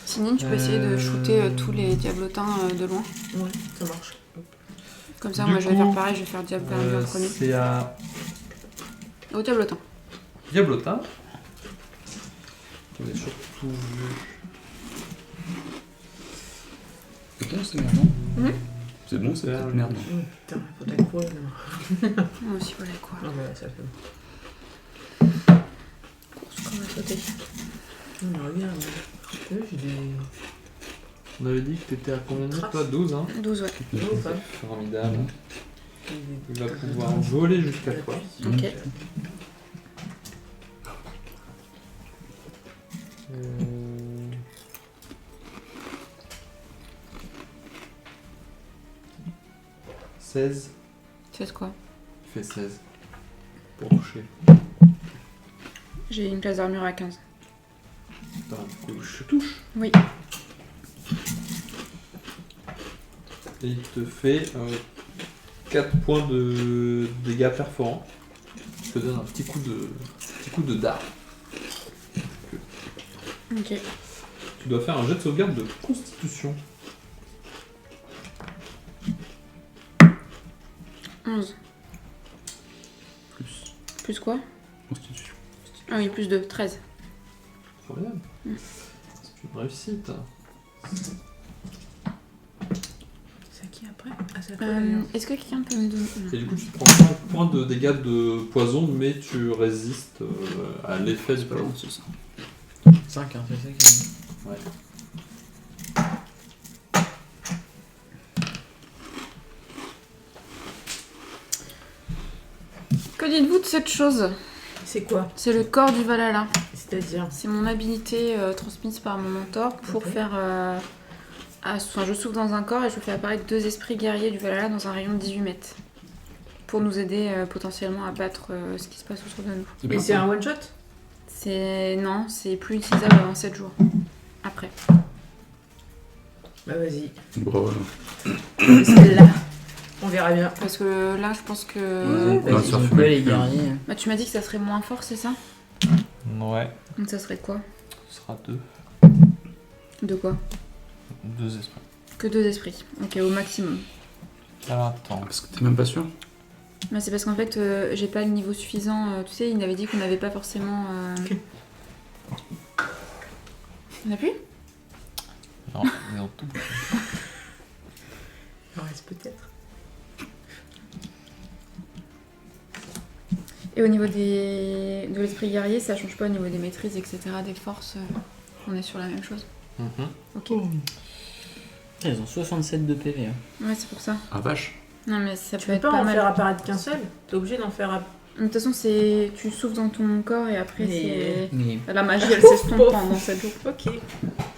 Sinon, tu peux essayer de shooter tous les diablotins de loin. Ouais, ça marche. Comme ça, Du moi je vais coup, faire pareil, je vais faire diable barbu en premier. C'est à Au diablotin. Diablotin. On est surtout vu. C'est bon, c'est merde, non Mhm. C'est bon, c'est peut-être merde. Putain, faut t'aller quoi là? Moi aussi, voilà quoi. Non, mais là, ça fait. Course, qu'on va sauter. Non, mais regarde. Tu vois, j'ai des. On avait dit que t'étais à combien de mètres toi? 12 hein. 12, ouais. Oh, pas. Formidable. J'ai Il des- va pouvoir voler jusqu'à toi. Ok. Euh... 16. C'est quoi? Il fait 16. Pour toucher. J'ai une classe d'armure à 15. Attends, du coup, je touche. Oui. Et il te fait 4 points de dégâts perforants. Je te donne un petit coup de dard. Ok. Tu dois faire un jet de sauvegarde de constitution. 11. Plus. Plus quoi? Constitution. Ah oui, plus 2, 13. Formidable. Mm. C'est une réussite. C'est à qui après? Ah, c'est à toi d'ailleurs. Est-ce que quelqu'un peut me donner... Et du coup, tu te prends 5 points de dégâts de poison, mais tu résistes à l'effet du C'est pas poison. gentil, ça. 5, hein, c'est ça qui Ouais. Que dites-vous de cette chose? C'est quoi? C'est le corps du Valhalla. C'est-à-dire? C'est mon habilité transmise par mon mentor pour Ok. faire... Enfin, je souffle dans un corps et je fais apparaître 2 esprits guerriers du Valhalla dans un rayon de 18 mètres. Pour nous aider potentiellement à battre ce qui se passe autour de nous. C'est Et bien, c'est ça. un one shot? Non, c'est plus utilisable avant 7 jours. Après. Bah vas-y. Bon, Celle-là. On verra bien. Parce que là, je pense que... est. Ouais, Vas-y, ça ils ont fume. quoi, les guerriers? Bah, tu m'as dit que ça serait moins fort, c'est ça? Ouais. Donc ça serait quoi? Ce sera 2. De quoi? 2 esprits. Que 2 esprits. Ok, au maximum. Alors attends. parce que t'es même pas sûr. Bah, c'est parce qu'en fait, j'ai pas le niveau suffisant. Tu sais, il avait dit qu'on n'avait pas forcément... On a plus? Non, mais en tout. Et au niveau de l'esprit guerrier, ça change pas au niveau des maîtrises, etc., des forces, on est sur la même chose. Ok. Ils ont 67 de PV. Hein. Ouais, c'est pour ça. Ah vache. Non, mais ça Tu peut peux être pas pas en mal. faire apparaître qu'un seul. T'es obligé d'en faire apparaître. De toute façon, tu souffles dans ton corps et après, Mais- Mais la magie, elle s'estompe pendant 7 jours. Ok.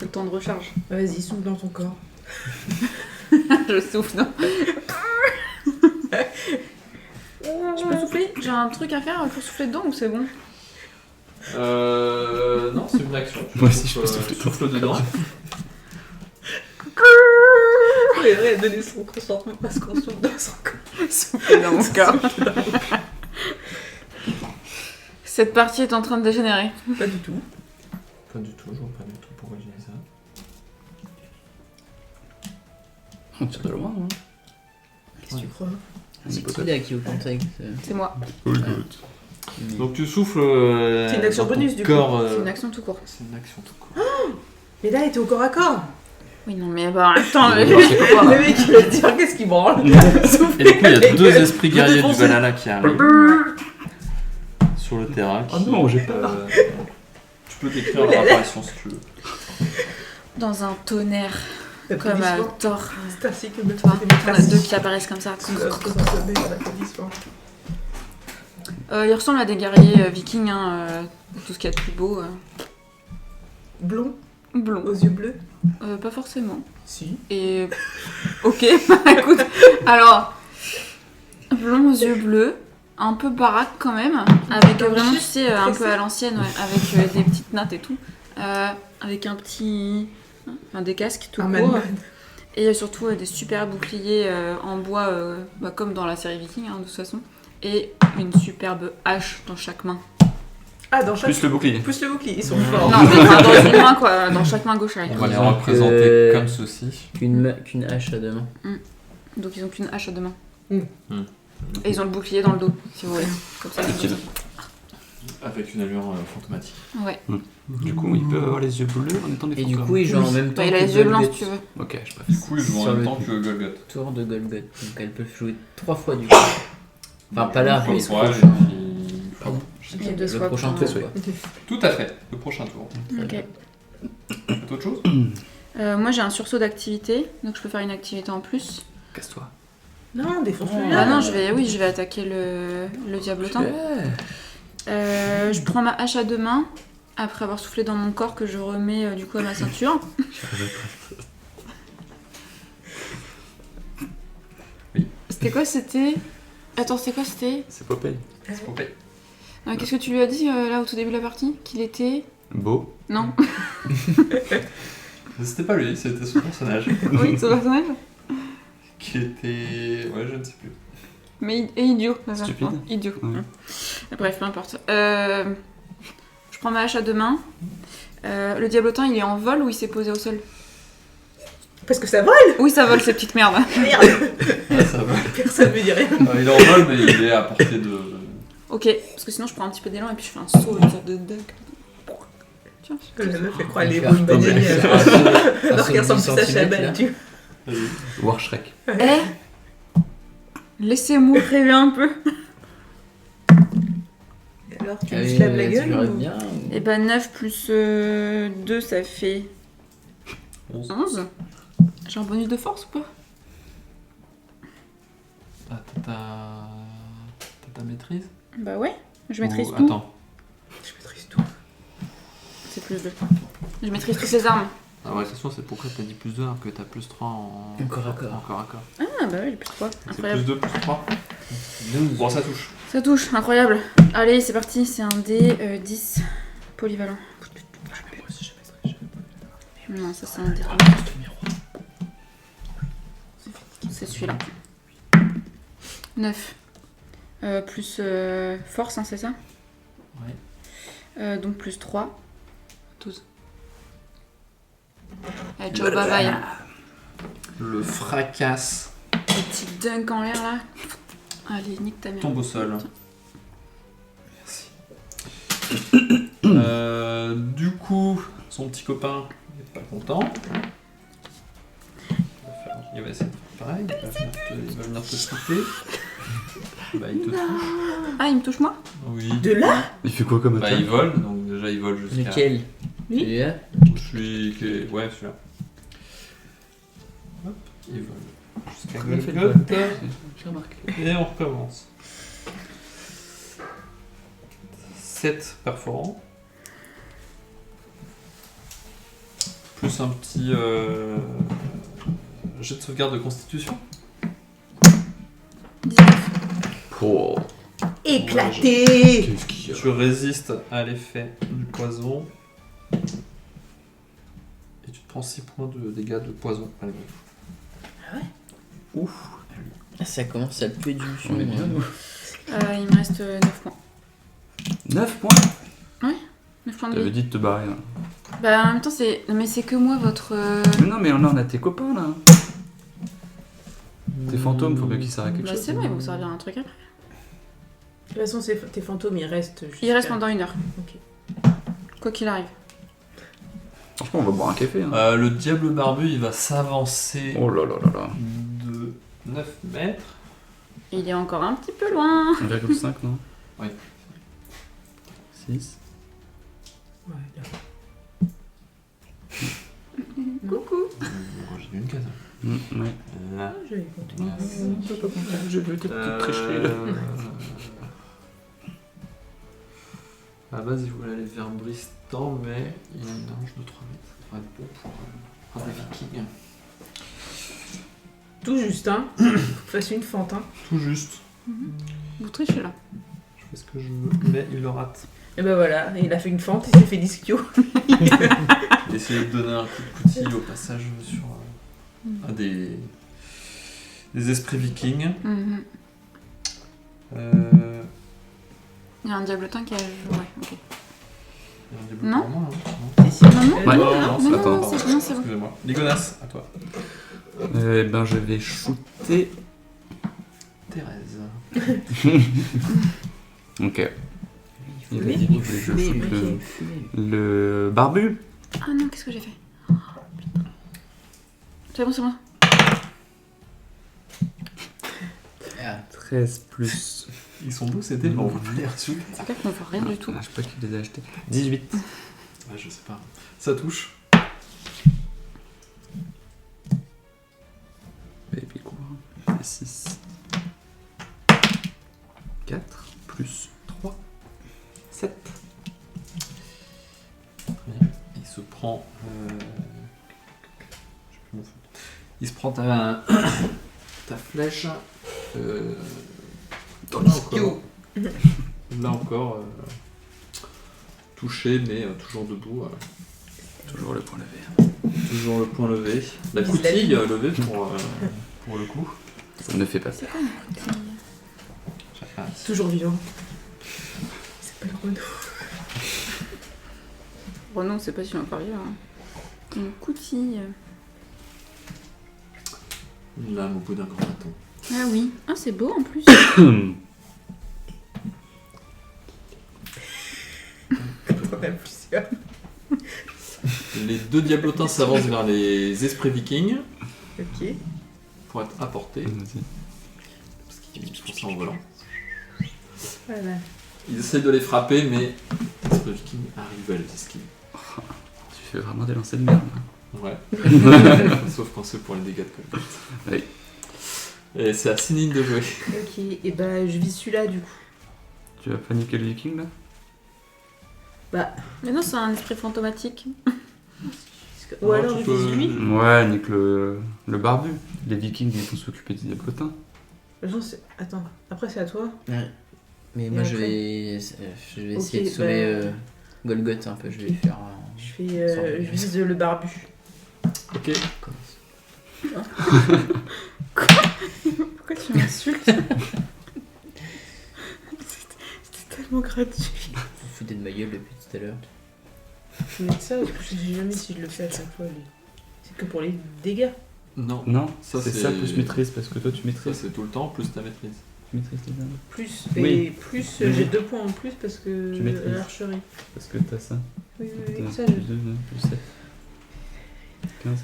Le temps de recharge. Vas-y, souffle dans ton corps. Je souffle, non. Je peux souffler? J'ai un truc à faire pour souffler dedans ou c'est bon? Non, c'est une action. Moi aussi, je peux Tu souffles dedans. Il a donné son consentement parce qu'on souffle dans son corps. Souffler dans mon corps. Cette partie est en train de dégénérer. Pas du tout. Pas du tout, je vois pas du tout pourquoi je dis ça. On tire de loin, hein. Qu'est-ce que tu crois? c'est qui là qui est au contact C'est moi. Mais- Donc tu souffles. C'est une action dans ton bonus, du coup. corps, C'est une action tout court. C'est une action tout court. Mais là, il était au corps à corps. Oui, non, mais bah, attends, Mais mais... alors, c'est quoi Le mec, il va te dire qu'est-ce qu'il branle. Et du coup, il y a deux esprits guerriers du défoncer. Valhalla qui arrivent sur le terrain. Oh non, j'ai peur. Tu peux décrire leur apparition si tu veux. Dans un tonnerre, comme à Applaudissements. Thor. C'est ainsi que me Tu vois, font on a deux qui apparaissent comme ça. Applaudissements. Ils ressemblent à des guerriers vikings, hein, tout ce qu'il y a de plus beau. Blond, Blond. aux yeux bleus. Pas forcément. Si. Et... Ok, bah écoute, alors... Blond aux yeux bleus, un peu baraque quand même, avec vraiment, tu sais, un peu à l'ancienne, ouais, avec des petites nattes et tout. Avec un petit... Enfin, des casques tout Un court. man. Et surtout des super boucliers en bois, bah, comme dans la série Viking, hein, de toute façon. Et une superbe hache dans chaque main. Ah, dans chaque. Plus le bouclier. Plus le bouclier, ils sont forts. Non, enfin, dans une main, quoi, dans chaque main gauche. On va les Ils ont représenter que- comme ceci. Qu'une hache à deux mains. Donc ils ont qu'une hache à deux mains. Mm. Et ils ont le bouclier dans le dos, si vous voulez. Comme ça, Utile. Avec une allure fantomatique. Ouais. Du coup, il peut avoir les yeux bleus en étant des Et du fantômes. coup, il joue en même temps. Bah, il a que les yeux blancs, Golgoth. si tu veux. Ok, je préfère. Du coup, ils jouent en Sur même le temps que Golgoth. Tour de Golgoth. Donc elle peut jouer 3 fois du coup. Enfin, pas là, mais Ouais, ce et prochain. puis- Pardon. Et deux Le fois prochain pour- tour, quoi. Tout à fait, le prochain tour. Ok. Autre chose Moi j'ai un sursaut d'activité, donc je peux faire une activité en plus. Casse-toi. Non, défonce-le. Ah non, je vais attaquer le diablotin. Je prends ma hache à deux mains, après avoir soufflé dans mon corps que je remets du coup à ma ceinture. C'était quoi c'était Attends, c'était quoi c'était C'est Popeye. C'est Popeye. Qu'est-ce que tu lui as dit là au tout début de la partie? Qu'il était... Beau. Non. C'était pas lui, c'était son personnage. Oui, ce personnage. Qui était. Ouais, je ne sais plus. Mais idiot. d'accord. Stupide. Idiot. Ouais. Bref, peu importe. Je prends ma hache à deux mains. Le diablotin, il est en vol ou il s'est posé au sol? Parce que ça vole. Oui, ça vole, ces petites merdes. Merde. Ah, ça va. Personne me dit rien. Il est en vol, mais il est à portée de. Ok, parce que sinon je prends un petit peu d'élan et puis je fais un saut, une sorte de duck. Tiens. La meuf fait croire les Faire bonnes tomber. bananes. Un Alors saut qu'elle de ressemble 10 plus à centimètres, Chabal, là. tu vois. War Shrek. Laissez-moi rêver un peu. Et alors, tu Ah lui oui, slaves la tu gueule lui ou... rêves bien Et bah 9 plus 2, ça fait 11. 11. J'ai un bonus de force ou pas? Ah, t'as ta maîtrise Bah ouais, je maîtrise Ou- tout. Attends. Je maîtrise tout. C'est plus 2. Je maîtrise toutes ces armes. Ah ouais, la question c'est pourquoi t'as dit plus 2 alors que t'as plus 3 en. Encore à corps. Encore à corps. Ah bah oui, j'ai plus 3. C'est Incroyable. plus 2 plus 3. 12. Bon, ça touche. Ça touche, incroyable. Allez, c'est parti, c'est un dé 10 polyvalent. Non, ça c'est un dé. C'est celui-là. 9. Plus force, hein, c'est ça? Ouais. Donc plus 3. 12. Allez, ciao, bye bye. Le fracasse Petit dunk en l'air là. Allez, nique ta mère. tombe au sol. Du coup, son petit copain n'est pas content. Il va essayer de faire pareil. Il va venir te friter. Bah, il te touche. Ah, il me touche moi? Oui. De là Il fait quoi comme Bah, attaque il vole, donc déjà il vole jusqu'à. Lequel Oui. Celui-là Celui qui est. Ouais, celui-là. Hop, il vole. Jusqu'à Comment il fait le Golgoth. J'ai remarqué. Et on recommence. 7 perforants. Plus un petit jet de sauvegarde de constitution. 19. Oh, Éclaté. qu'est-ce qu'il y a? Tu résistes à l'effet du poison. Et tu te prends 6 points de dégâts de poison. Allez, bon. Ah, ça commence à puer du son. On est bien, nous. Il me reste 9 points. 9 points? 9 points de T'avais vie. dit de te barrer là. Bah, en même temps, c'est. Non, mais c'est que moi, votre. Mais non, mais là on a tes copains là. Tes fantômes, faut bien qu'ils servent à quelque Bah, chose. c'est bon, ils vont servir à un truc après. De toute façon, tes fantômes, ils restent. Il reste pendant 1 heure. Ok. Quoi qu'il arrive. Franchement, on va boire un café. Hein. Le diable barbu, il va s'avancer Oh là là là là. de 9 mètres. Il est encore un petit peu loin. 1,5 non? Oui. 6. Ouais, là. Coucou. J'ai vu une case. Ouais. Là. J'avais compté. J'ai vu tes petites tricheries là. À la base, il voulait aller vers Bristan, mais il a une range de 3 mètres. Ça devrait être bon pour des vikings. Tout juste, hein. Faut que je fasse une fente, hein. Tout juste. Vous trichez là. Je fais ce que je veux, mais il le rate. Et ben voilà, il a fait une fente, il s'est fait d'ischio. J'ai essayé de donner un coup de coutil au passage sur un des esprits vikings. Mhm. Euh, Il y a un diablotin qui a. Ouais, ok. il y a un début Non. pour moi, hein. Si, si. Non, non, Ouais. non, Non, non, c'est- non, attends, non, c'est bon, c'est bon. Excusez-moi. Ligonas, à toi. Ben je vais shooter. Thérèse. Ok. Il Oui, a dit qu'il voulait que je fumé, shoot lui. le barbu. Ah non, qu'est-ce que j'ai fait? Oh, putain. C'est bon, c'est bon. Ah, 13 plus. Ils sont beaux, ces dés, mais on va pas les reçus. C'est clair qu'on voit rien du tout. Ah, je sais pas qui les a achetés. 18. Ouais, je sais pas. Ça touche. Baby quoi. 6. 4 plus 3. 7. Il se prend. Je sais plus mon feu. Il se prend ta flèche. dans là l'ischio. encore. Là encore. Touché, mais toujours debout. Toujours le point levé. Toujours le point levé. La Vise la coutille ligne. levée pour le coup. Ça ne fait pas ça. C'est quoi une coutille? Ah, Toujours vivant. Il s'appelle Renaud. Renaud, on sait pas si on est encore vivant. Hein. Une coutille. Une lame au bout d'un grand bâton. Ah oui. Ah, c'est beau en plus. On a plusieurs. Les deux diablotins s'avancent vers les esprits vikings Ok. pour être apportés. Vas-y. Parce qu'ils font ça en volant. Voilà. Ils essayent de les frapper, mais les esprits vikings arrivent à les esquiver. Tu fais vraiment des lancers de merde. Là. Ouais. Sauf quand c'est pour les dégâts de Golgoth. Oui. Et c'est à Céline de jouer. Ok, et bah je vis celui-là du coup. Tu vas paniquer le viking là? Bah, Mais non, c'est un esprit fantomatique. ou alors tu je vis peux- lui. Ouais, nique le barbu. Les vikings ils vont s'occuper des diablotins. De toute façon, attends, après c'est à toi. Ouais. Mais Et moi je après vais essayer Ok, de sauver bah- Golgoth un peu. Je vais faire. Je fais, je vise le barbu. Ok. Pourquoi tu m'insultes? C'était tellement gratuit. Vous vous foutez de ma gueule depuis tout à l'heure. Je vais mettre ça parce que je sais jamais si je le fais à chaque fois. C'est que pour les dégâts. Non. Non, Ça, c'est c'est- ça plus maîtrise parce que toi tu Ça, maîtrises. c'est tout le temps, plus ta maîtrise. Tu maîtrises les armes. Plus, Oui. et plus Oui. j'ai 2 points en plus parce que Tu maîtrises. l'archerie. Parce que t'as ça. Oui, oui, oui, T'as ça plus je... 2, plus 7. 15.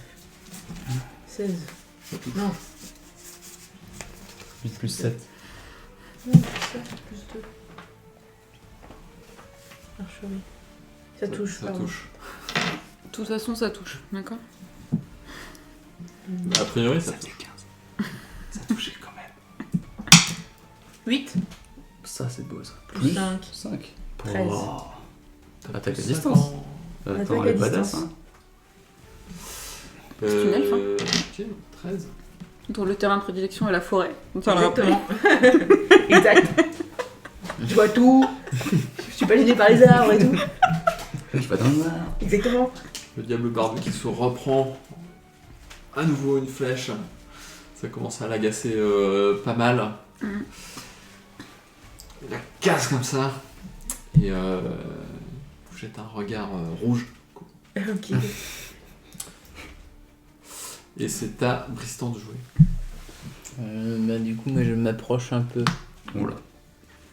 16. Non, 8 plus 7. Non, ça, plus 2. Archerie. Ça touche, Ça pardon. touche. De toute façon, ça touche, d'accord? A priori, ça Ça touche. fait 15. Ça touchait quand même. 8 Ça, c'est beau ça. plus 5. 5. 13. Attaque à Plus distance. 50. Attends, Attaque elle est à badass, distance. hein. C'est une elfe, Ok, 13. Dont le terrain de prédilection est la forêt. On s'en rappelle. Exactement. Exact. Je vois tout. Je suis pas gênée par les arbres et tout. Je vais dans le noir. Exactement. Le diable barbu qui se reprend à nouveau une flèche. Ça commence à l'agacer pas mal. Mhm. Il la casse comme ça. Et vous jette un regard rouge. Ok. Et c'est à Bristan de jouer. Bah, du coup, moi je m'approche un peu Oula.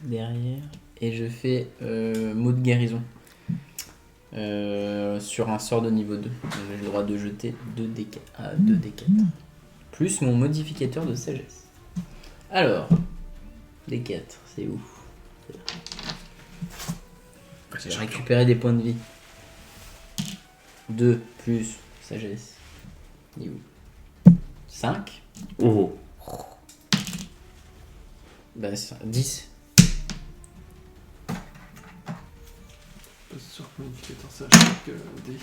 derrière et je fais mot de guérison sur un sort de niveau 2. Donc, j'ai le droit de jeter 2d4 à 2d4 plus mon modificateur de sagesse. Alors, d4, c'est où? Je vais récupérer des points de vie. 2 plus sagesse. Il est où? 5. Oh. Bah, 10. Pas sûr que modificateur sache que D.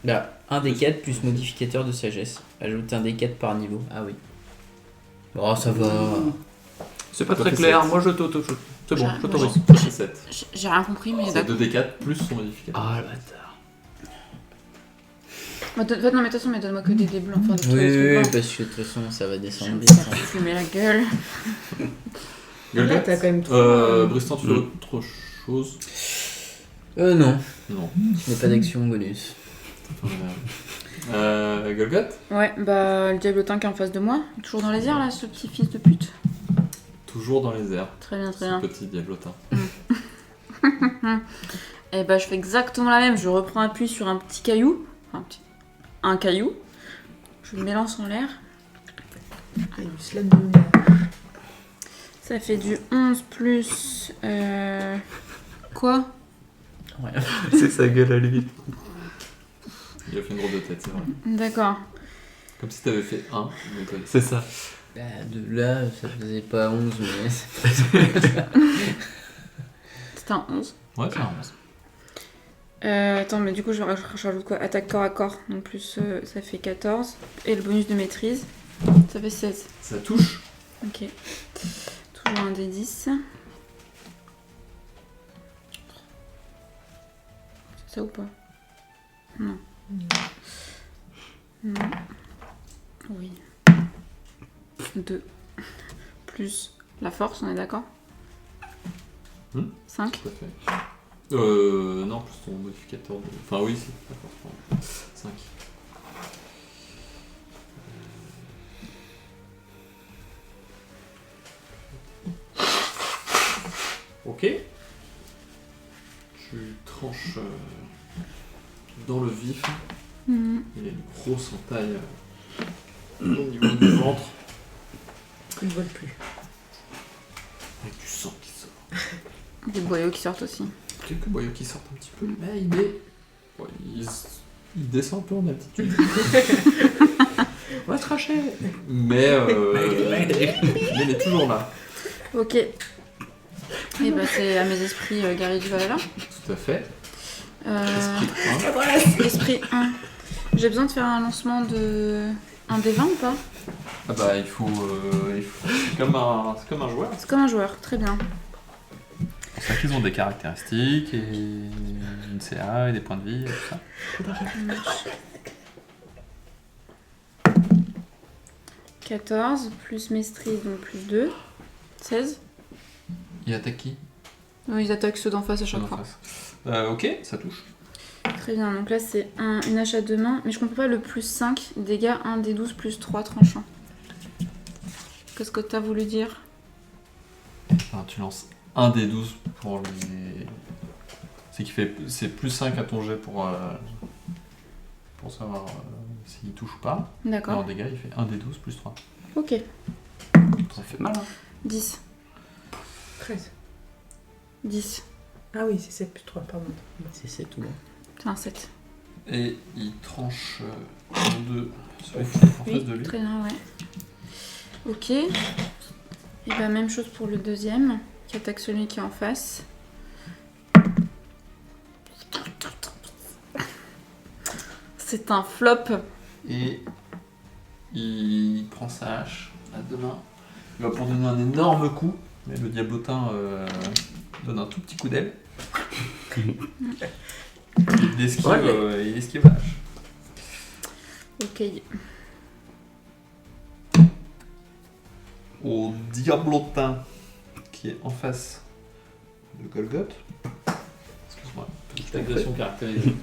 Là, un D4 plus modificateur de sagesse. Ajoute un D4 par niveau. Ah oui. Oh, ça va. C'est pas Ça très fait clair. sept. Moi, je t'autorise. C'est bon, J'ai- je t'autorise. C'est 7. J'ai rien compris, mais C'est d'accord. 2d4 plus son modificateur. Ah, le bâtard. Non, mais de toute façon, mais donne-moi que des dés blancs. Enfin, des Oui, trucs oui, blancs. parce que de toute façon, ça va Je descendre vais me vite. faire fumer la gueule. Là, t'as quand même 3. Bristan, tu fais autre chose? Non. Non. Je n'ai pas d'action bonus. Golgoth? Ouais, bah, le diablotin qui est en face de moi. Toujours dans les airs, là, ce petit fils de pute. Toujours dans les airs. Très bien, très Ce bien. petit diablotin. Et bah, je fais exactement la même. Je reprends appui sur un petit caillou. Enfin, un caillou. Je le m'élance en l'air. Il y a du slam de lumière. Ça fait du 11 plus... Quoi? Rien. C'est sa gueule à lui. Il a fait une drôle de tête, c'est vrai. D'accord. Comme si t'avais fait 1. C'est ça. Bah, de là, ça faisait pas 11, mais. C'était un 11. Ouais, c'est un 11. Attends, mais du coup, je rajoute quoi? Attaque corps à corps. Donc plus, ça fait 14. Et le bonus de maîtrise, ça fait 16. Ça touche. Ok. Toujours un des 10. C'est ça ou pas? Non. Non. Oui. 2. Plus la force, on est d'accord? 5. Tout à fait. Non, plus ton modificateur de... Enfin, oui, si. D'accord, pardon. 5. Ok. Tu tranches dans le vif. Mhm. Il y a une grosse entaille au niveau du ventre. Il ne vole plus. Avec du sang qui sort. Des boyaux qui sortent aussi. Quelques boyaux qui sortent un petit peu, mais il est... Ouais, il descend un peu en altitude. On va se cracher. Mais il est toujours là. Ok. Et bah c'est à mes esprits Gary du Valhalla. Tout à fait. Esprit 1. J'ai besoin de faire un lancement de... un des 20 ou pas? Ah bah il faut c'est comme un joueur. C'est comme un joueur, très bien. C'est vrai qu'ils ont des caractéristiques et une CA et des points de vie et tout ça. Ça marche. 14 plus maîtrise, donc plus 2. 16. Il attaque qui? Ils attaquent ceux d'en face à chaque En fois. face. Ok, ça touche. Très bien, donc là c'est une hache à deux mains, mais je comprends pas le plus 5, dégâts 1 des 12 plus 3 tranchants. Qu'est-ce que t'as voulu dire? Alors, tu lances un des 12 pour les... C'est plus 5 à ton jet pour savoir s'il touche ou pas. Et en D'accord. dégâts, il fait 1 des 12 plus 3. Ok. Ça fait mal, hein. 10. 13. 10. Ah oui, c'est 7 plus 3, pardon. C'est 7 ou non? C'est un 7. Et il tranche en deux celui qui est en face Oui, de lui. très bien, ouais. Ok. Et bah, même chose pour le deuxième, qui attaque celui qui est en face. C'est un flop. Et il prend sa hache à deux mains. Il va pour donner un énorme coup, mais le diablotin donne un tout petit coup d'aile. Il esquive, Ouais. il esquive la hache. Ok. Au diablotin qui est en face de Golgoth. Excuse-moi, petite agression caractérisée.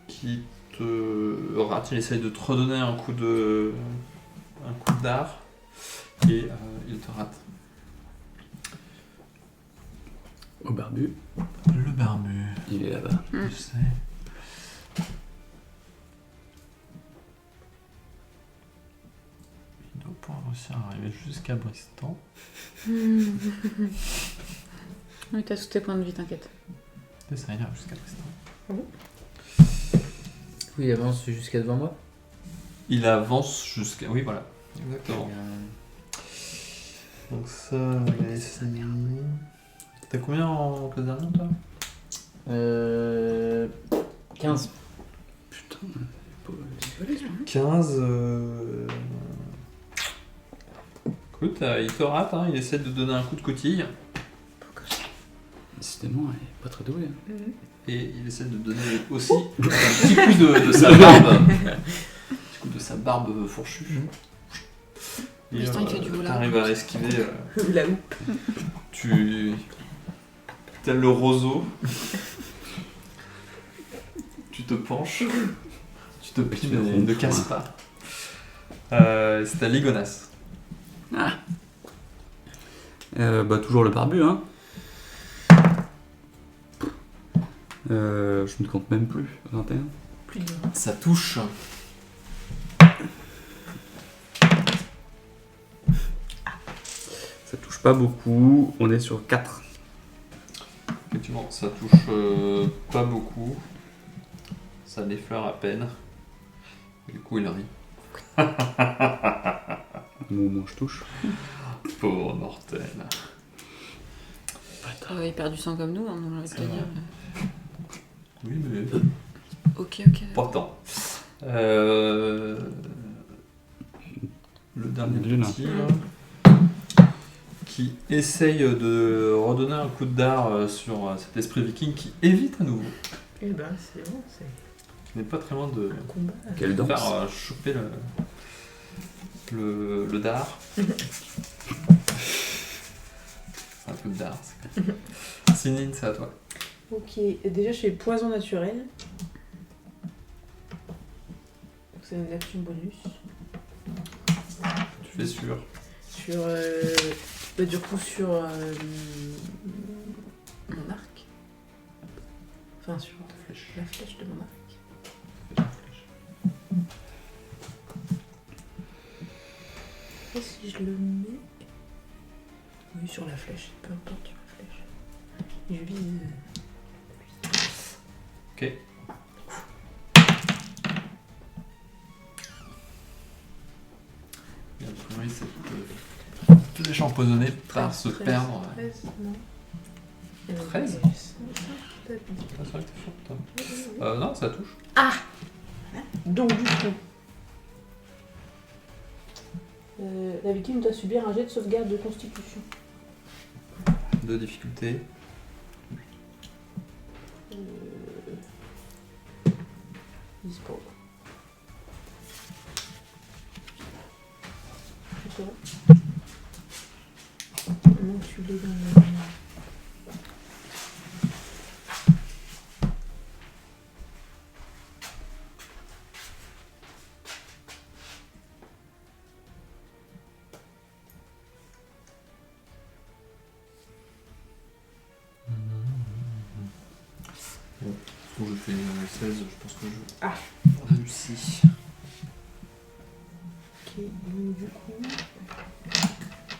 Qui te rate, il essaye de te redonner un coup d'art et il te rate. Au barbu, Le barbu, il est là-bas. je sais. Il doit pas réussir à arriver jusqu'à Bristan. Oui, t'as tous tes points de vie, t'inquiète. Et ça ira jusqu'à Bristan. Oui, il avance jusqu'à devant moi. Il avance jusqu'à... Oui, voilà. Exactement. Donc ça, il a essayé... T'as combien en classe d'armure, toi 15. Putain, 15... Écoute, il te rate, hein, il essaie de donner un coup de coutille. décidément, elle est pas très douée. Hein. Et il essaie de donner aussi un petit coup de sa barbe. Un petit coup de sa barbe fourchue. Et Tristan, il fait du boulot. t'arrives à esquiver. La houppe. Tu... Tel le roseau. Tu te penches. Tu te plies, mais ne casse pas. C'est à Ligonas. Bah toujours le barbu, hein. Je ne compte même plus. 21. Plus de Ça touche. Ça touche pas beaucoup. On est sur 4. Effectivement, ça touche pas beaucoup. Ça l'effleure à peine. Et du coup, il rit. Au moment où je touche. Pauvre mortel. Il perd du sang comme nous, on aurait C'est pu vrai. dire. Oui, mais Ok. pas tant. Le dernier D'une. petit, là, qui essaye de redonner un coup de dard sur cet esprit viking qui évite à nouveau. Eh ben, c'est bon, c'est Qui n'est pas très loin de un combat. Quelle danse. faire choper le dard. C'est un coup de dard. Sinine, c'est à toi. Ok, et déjà je fais poison naturel. Donc c'est une action bonus. Tu fais sur. Sur. Bah, du coup, sur. Mon arc. Enfin, sur Ta flèche. la flèche de mon arc. Et si je le mets. Oui, sur la flèche, peu importe sur la flèche. Et je vise. Ok. Et a priori, cette flèche empoisonnée part se 13, perdre. 13, non. 13? Ah, Ah, c'est vrai que t'es forte, toi. Non, ça touche. Donc du coup, la victime doit subir un jet de sauvegarde de constitution. De difficulté. Dispo. C'est ça. Comment tu l'es dans le... Faut que je fais 16, je pense que je Ah. réussis. Ok. Ok, donc du coup,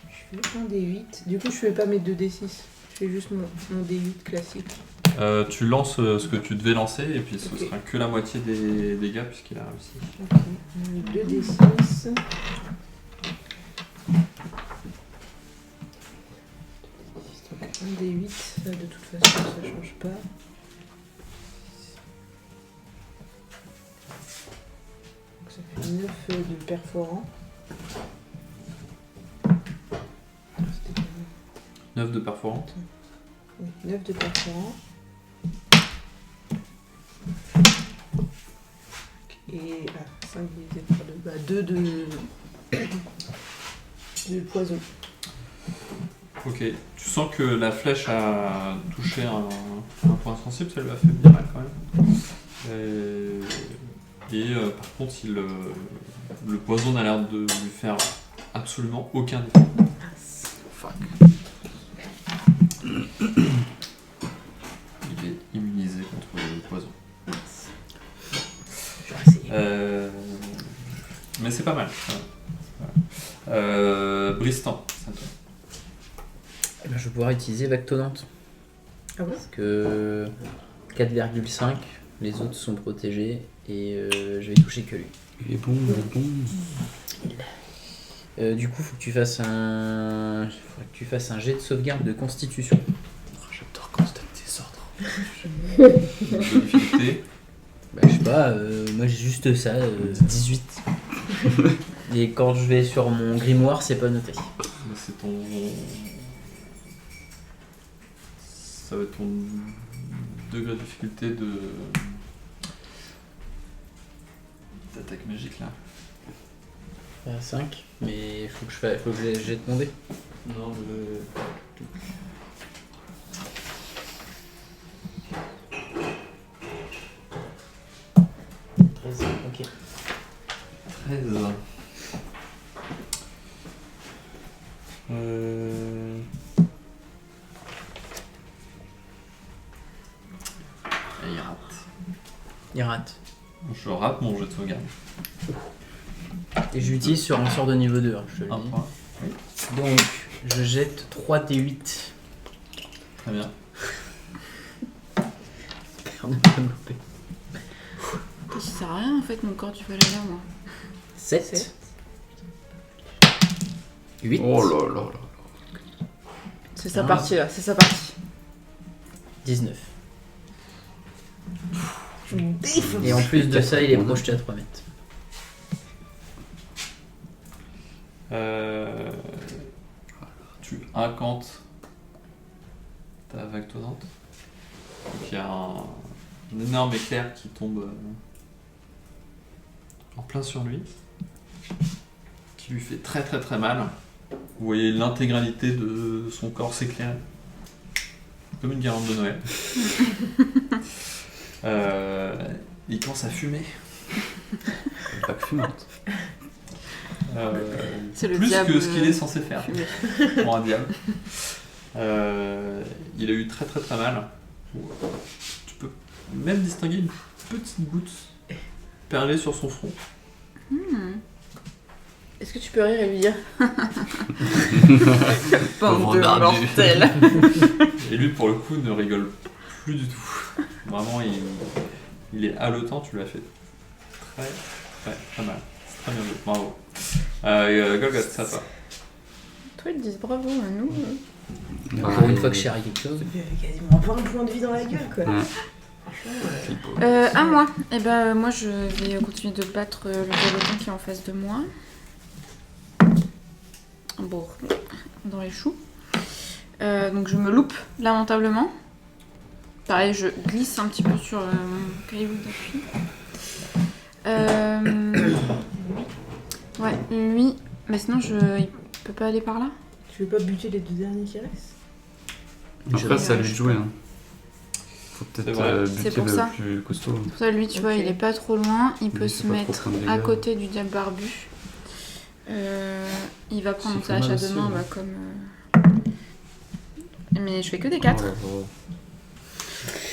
je fais un D8. Du coup, je fais pas mes 2D6. Je fais juste mon D8 classique. Tu lances ce que tu devais lancer et puis ce Ok. sera que la moitié des dégâts puisqu'il a réussi. Ok, donc 2D6. Donc un D8, ça de toute façon ça change pas. Donc ça fait 9 de perforant. C'était combien 9 de perforante. Oui, 9 de perforant. Et 5 divisé par 2. Bah 2 de poison. Ok. Tu sens que la flèche a touché un point sensible, ça lui a fait bien mal quand même. Par contre, le poison n'a l'air de lui faire absolument aucun effet. Fuck. Il est immunisé contre le poison. Je vais essayer. Mais c'est pas mal. Bristan, c'est à toi. Eh ben, je vais pouvoir utiliser Vactonante. Ah bon? Parce que 4,5, les autres sont protégés et je vais toucher que lui. Il est bon, il est bon. Du coup, faut que tu fasses un jet de sauvegarde de constitution. J'adore quand tu donnes des ordres. De difficulté. Bah, je sais pas, moi j'ai juste ça, 18. Et quand je vais sur mon grimoire, c'est pas noté. C'est ton. Ça va être ton degré de difficulté de. D'attaque magique là. 5, mais il faut que je jette mon dé. Non, le. 13, ok. 13. Et il rate. Il rate. Je rate mon jet de sauvegarde. Et je l'utilise sur un sort de niveau 2, hein, je te le Un dis. point. Donc, je jette 3d8. Très bien. Pardon de pas me louper. Ça sert à rien en fait, mon corps du Valhalla, moi. 7. 8. Oh là là là. C'est sa Ah. partie là, c'est sa partie. 19. Je me défonce. Et en plus de ça, il est projeté à 3 mètres. Tu incantes ta vactonante. Donc il y a un énorme éclair qui tombe en plein sur lui, qui lui fait très très très mal. Vous voyez l'intégralité de son corps s'éclairer, comme une guirlande de Noël. Il commence à fumer. Pas que fumante. C'est le Plus diable, que ce qu'il est censé faire fumé. pour un diable. Il a eu très très très mal. Tu peux même distinguer une petite goutte perlée sur son front. Est-ce que tu peux rire et lui dire Pauvre Bande de barbu. mortels. Et lui pour le coup ne rigole plus du tout. Vraiment il est haletant, tu l'as fait très très très mal. C'est très bien joué, bravo. Golgot, c'est à toi. Toi, ils te disent bravo, à nous. Pour une fois que je chéris quelque chose. Il y avait quasiment pas un point de vie dans la gueule quoi. Ouais. Franchement, À moi. Et ben moi je vais continuer de battre le diablotin qui est en face de moi. Bon, dans les choux. Donc je me loupe lamentablement. Pareil, je glisse un petit peu sur mon caillou d'appui. Ouais, lui. Mais sinon il peut pas aller par là. tu veux pas buter les deux derniers qui restent? Après, ça lui de jouer. Hein. Faut C'est peut-être vrai. C'est buter pour le ça. plus costaud. Pour ça, lui, tu vois, Ok. il est pas trop loin. Il peut Il se fait pas trop mettre prendre de à dégâts. côté du diable barbu. Il va prendre S'il sa fait hache mal à aussi, deux mains, ouais. bah, comme. Mais je fais que des 4. Oh là là.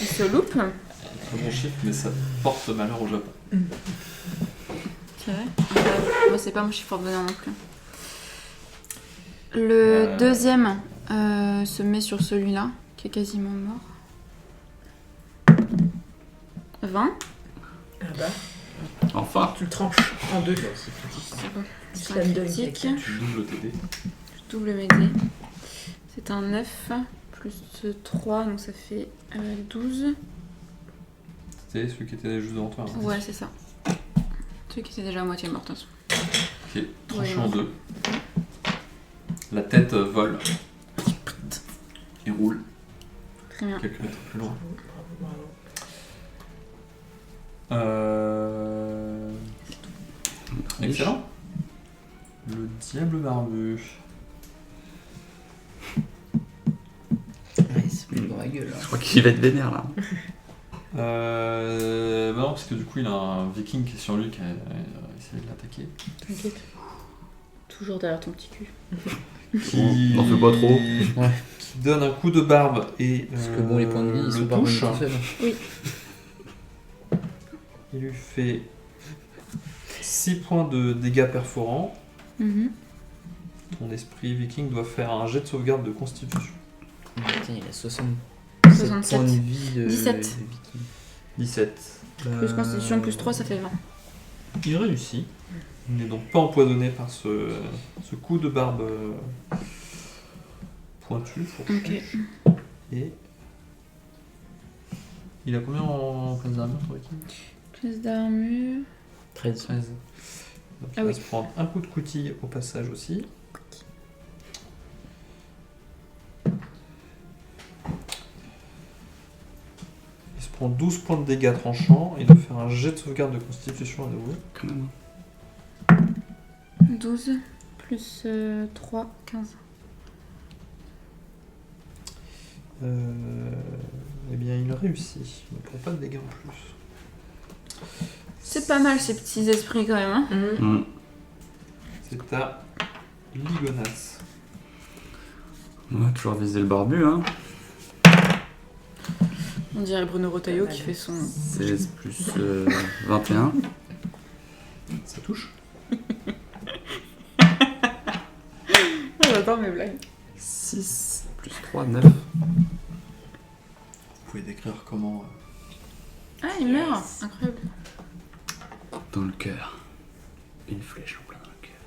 Il se loupe. Très bon chiffre, mais ça porte malheur au Japon. C'est vrai. Moi, c'est pas mon chiffre de bonheur non plus. Le deuxième se met sur celui-là, qui est quasiment mort. 20. Ah bah, Enfin. tu le tranches en deux. C'est bon. C'est C'est un un deuil, critique. mec. Tu doubles tes dés. Je double mes dés. C'est un 9 plus 3, donc ça fait 12. C'était celui qui était juste devant toi. Hein. Ouais, c'est ça. Celui qui était déjà à moitié mort, de toute façon. Ok, tranché Ouais, en non. deux. La tête vole. Et roule Très bien. quelques mètres plus loin. Bravo. Excellent. Le diable barbu. Ouais, c'est plus gros à gueule. Je crois qu'il va être vénère là. Bah non, parce que du coup, il a un viking qui est sur lui qui a essayé de l'attaquer. T'inquiète. Toujours derrière ton petit cul. Qui... N'en fais pas trop. Ouais. Qui donne un coup de barbe et Parce que bon, les points de vie, ils sont le pas revenus touche. tout seuls. Il lui fait 6 points de dégâts perforants. Mhm. Ton esprit viking doit faire un jet de sauvegarde de constitution. Putain, il a 67 67. points de vie de 17. de viking. 17. Plus constitution, plus 3, ça fait 20. Il réussit. Il n'est donc pas empoisonné par ce coup de barbe pointu. Ok. Et il a combien en classe d'armure ton viking? Classe d'armure. 13. 13. Donc il Ah va oui. se prendre un coup de coutille au passage aussi. Il se prend 12 points de dégâts tranchants et il doit faire un jet de sauvegarde de constitution à nouveau. Quand même. 12 plus 3, 15. Eh bien, il réussit. Il ne prend pas de dégâts en plus. C'est pas mal ces petits esprits quand même. Hein. Mm. C'est à Ligonas. On va toujours viser le barbu, hein. On dirait Bruno Retailleau qui fait son. CS plus 21. Ça touche. J'adore mes blagues. 6 plus 3, 9. Vous pouvez décrire comment... Ah, il meurt. Incroyable. Dans le cœur. Une flèche en plein dans le cœur.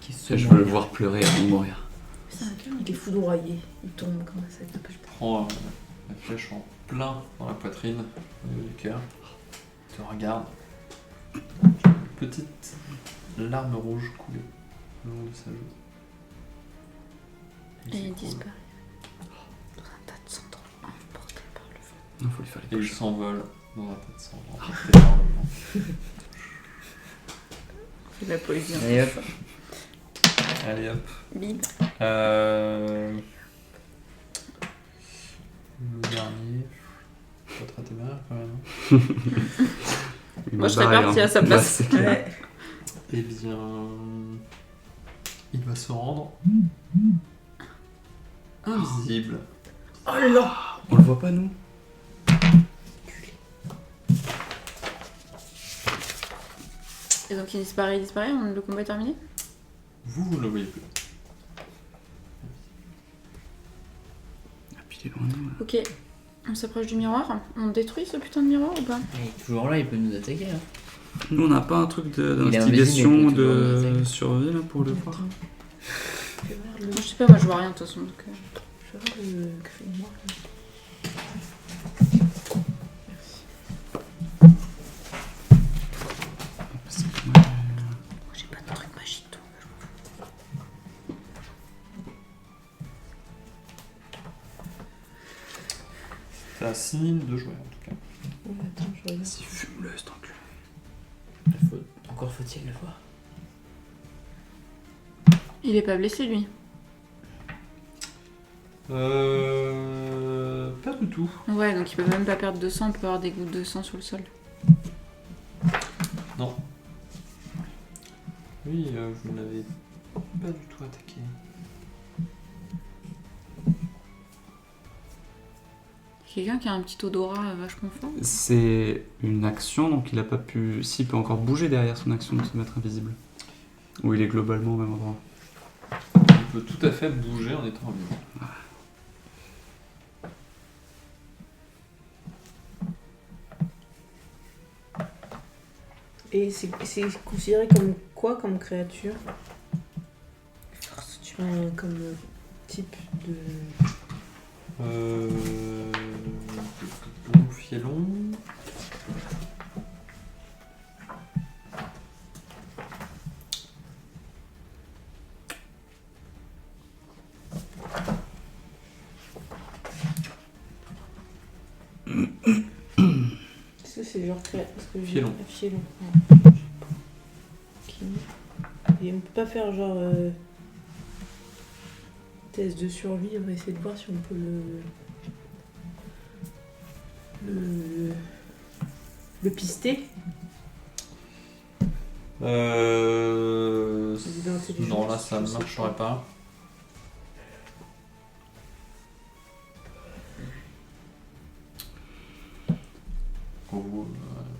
Qui se Je veux le mord. voir pleurer avant de mourir. C'est un cœur. Il est foudroyé. Il tombe comme ça. prend la flèche en plein dans la poitrine, au niveau du cœur. Il te regarde. Une petite larme rouge coulée le long de sa joue. Et il s'écroule. disparaît. Dans un tas de cendres emporté par le vent. Non, faut lui faire les Et il poches. s'envole dans un tas de sang, emporté par le vent. C'est de la poésie. hein. Allez hop. Allez hop. Bip. Le dernier. Pas très téméraire quand même. Il Moi, m'a je serais barré, partie hein. à sa place. Bah, c'est clair. Ouais. Eh bien. Il va se rendre. Invisible. Oh là. On le voit pas, nous. Et donc il disparaît, le combat est terminé. Vous ne le voyez plus. Ah, puis il est loin de nous, là. Ok. On s'approche du miroir. On détruit ce putain de miroir ou pas? Il est toujours là, il peut nous attaquer. Hein. Nous, on n'a pas un truc Il est d'investigation, invisible, il peut toujours de nous attaquer. survie là pour le voir. Je sais pas, moi je vois rien de toute façon. Donc, Je vais voir le grimoire. C'est quand même- j'ai pas de truc magique donc. C'est à 6 lignes de jouer en tout cas. Attends, je regarde. Si fume-le, cet enculé. Encore faut-il le voir. Il est pas blessé lui. Pas du tout. Ouais, donc il peut même pas perdre de sang, on peut avoir des gouttes de sang sur le sol. Non. Oui, vous ne l'avez pas du tout attaqué. Quelqu'un qui a un petit odorat vachement fort. C'est une action, donc il a pas pu. S'il peut encore bouger derrière son action de se mettre invisible. Ou il est globalement au même endroit. Il peut tout à fait bouger en étant invisible. Et c'est considéré comme quoi comme créature? Comme type de... Fielon. Est-ce que c'est genre Fielon. Fielon. Ouais. Ok. Et on peut pas faire genre test de survie, on va essayer de voir si on peut le pister. Non, là ça ne marcherait pas. Pour vous,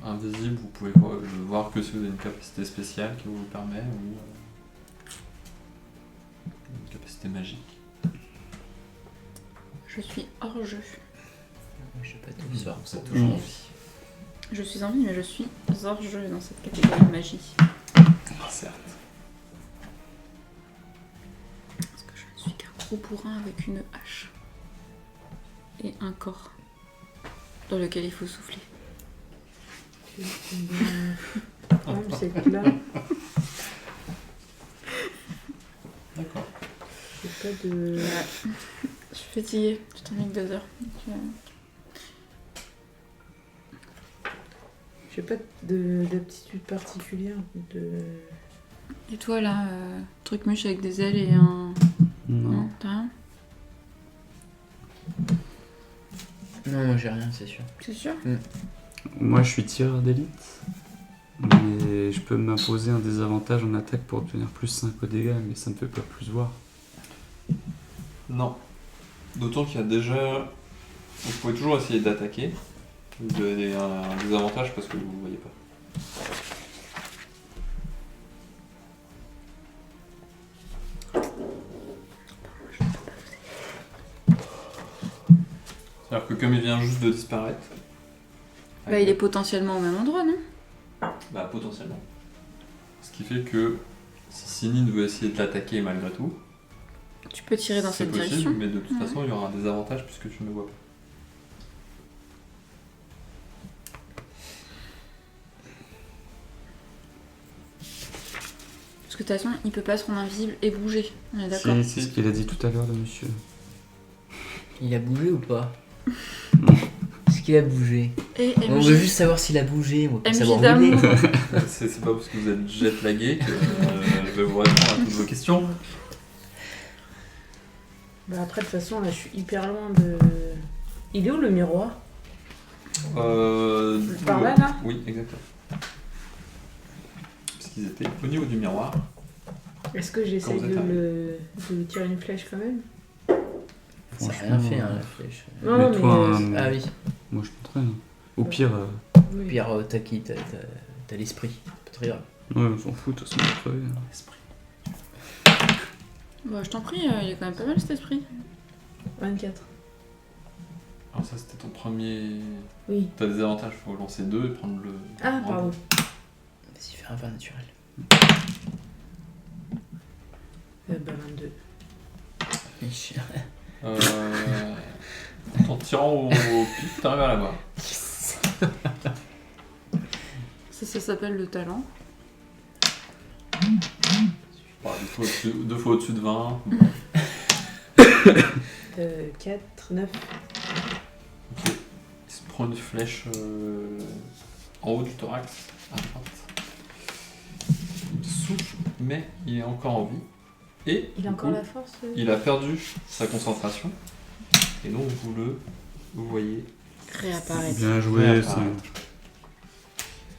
invisible, vous pouvez le voir que si vous avez une capacité spéciale qui vous le permet ou une capacité magique. Je suis hors jeu. Je sais pas tout ça. C'est toujours en vie. Je suis en vie, mais je suis hors jeu dans cette catégorie de magie. Certes. Parce que je ne suis qu'un gros bourrin avec une hache. Et un corps dans lequel il faut souffler. C'est là. D'accord. J'ai pas de... Je suis fatiguée, je termine 2 heures. J'ai pas d'aptitude particulière. Et toi là, truc mûche avec des ailes et un... Non, t'as rien? Non, moi j'ai rien, c'est sûr. C'est sûr? Moi je suis tireur d'élite. Mais je peux m'imposer un désavantage en attaque pour obtenir plus 5 au dégâts, mais ça me fait pas plus voir. Non. D'autant qu'il y a déjà... Vous pouvez toujours essayer d'attaquer. Vous avez un désavantage parce que vous ne voyez pas. C'est-à-dire que comme il vient juste de disparaître... Bah il est potentiellement au même endroit, non? Bah potentiellement. Ce qui fait que si Sinine veut essayer de l'attaquer malgré tout, Tu peux tirer dans c'est cette possible, direction. mais de toute façon il y aura un désavantage puisque tu ne le vois pas. Parce que de toute façon, il peut pas se rendre invisible et bouger. On est d'accord? C'est ce qu'il a dit tout à l'heure, le monsieur. Il a bougé ou pas? Est-ce qu'il a bougé? Et On veut juste savoir s'il a bougé, on va pas MJ savoir où il d'amour. est. C'est pas parce que vous êtes jet lagué que je vais vous répondre à toutes vos questions. Bah après, de toute façon, là, je suis hyper loin de... Il est où le miroir? Par là, là? Oui, exactement. Parce qu'ils étaient au niveau du miroir. Est-ce que j'essaye Quand vous êtes de lui tirer une flèche quand même? Ça a rien fait, hein, la flèche. Non, Mais toi, mais... Ah oui. moi je t'entraîne. Au pire, Oui. Pierre, t'as qui? T'as l'esprit. Pas très grave. ouais, on s'en fout, de toute façon, on va crever. Bah je t'en prie, il est quand même pas mal cet esprit. 24. Alors ça c'était ton premier... Oui. T'as des avantages, faut lancer 2 et prendre le... Ah, pardon. Vas-y, fais un vin naturel. Bah 22. Mich. En tirant au pif, t'arrives à l'avoir. Ça s'appelle le talent. Bon, 2 fois au-dessus de 20. 4, 9. Ok. Il se prend une flèche en haut du thorax, à droite. Il souffle, mais il est encore en vie. Et Il a du encore coup, la force il a perdu sa concentration. Et donc vous voyez. Réapparaître. Bien joué, Ouais, ça.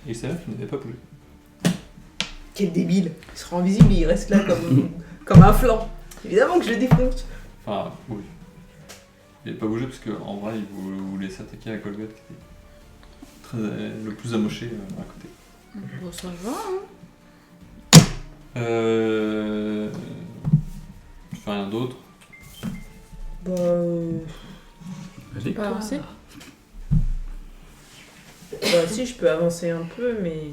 Et c'est là qu'il n'avait pas bougé. Quel débile. Il sera invisible et il reste là comme un flanc. Évidemment que je le défonce. Enfin, oui. Il n'est pas bougé parce qu'en vrai, il vous laisse attaquer la Golgoth qui était le plus amoché à côté. Bon, ça va, hein. Tu fais rien d'autre. Bah, Allez. Pas avancer. bah si, je peux avancer un peu, mais...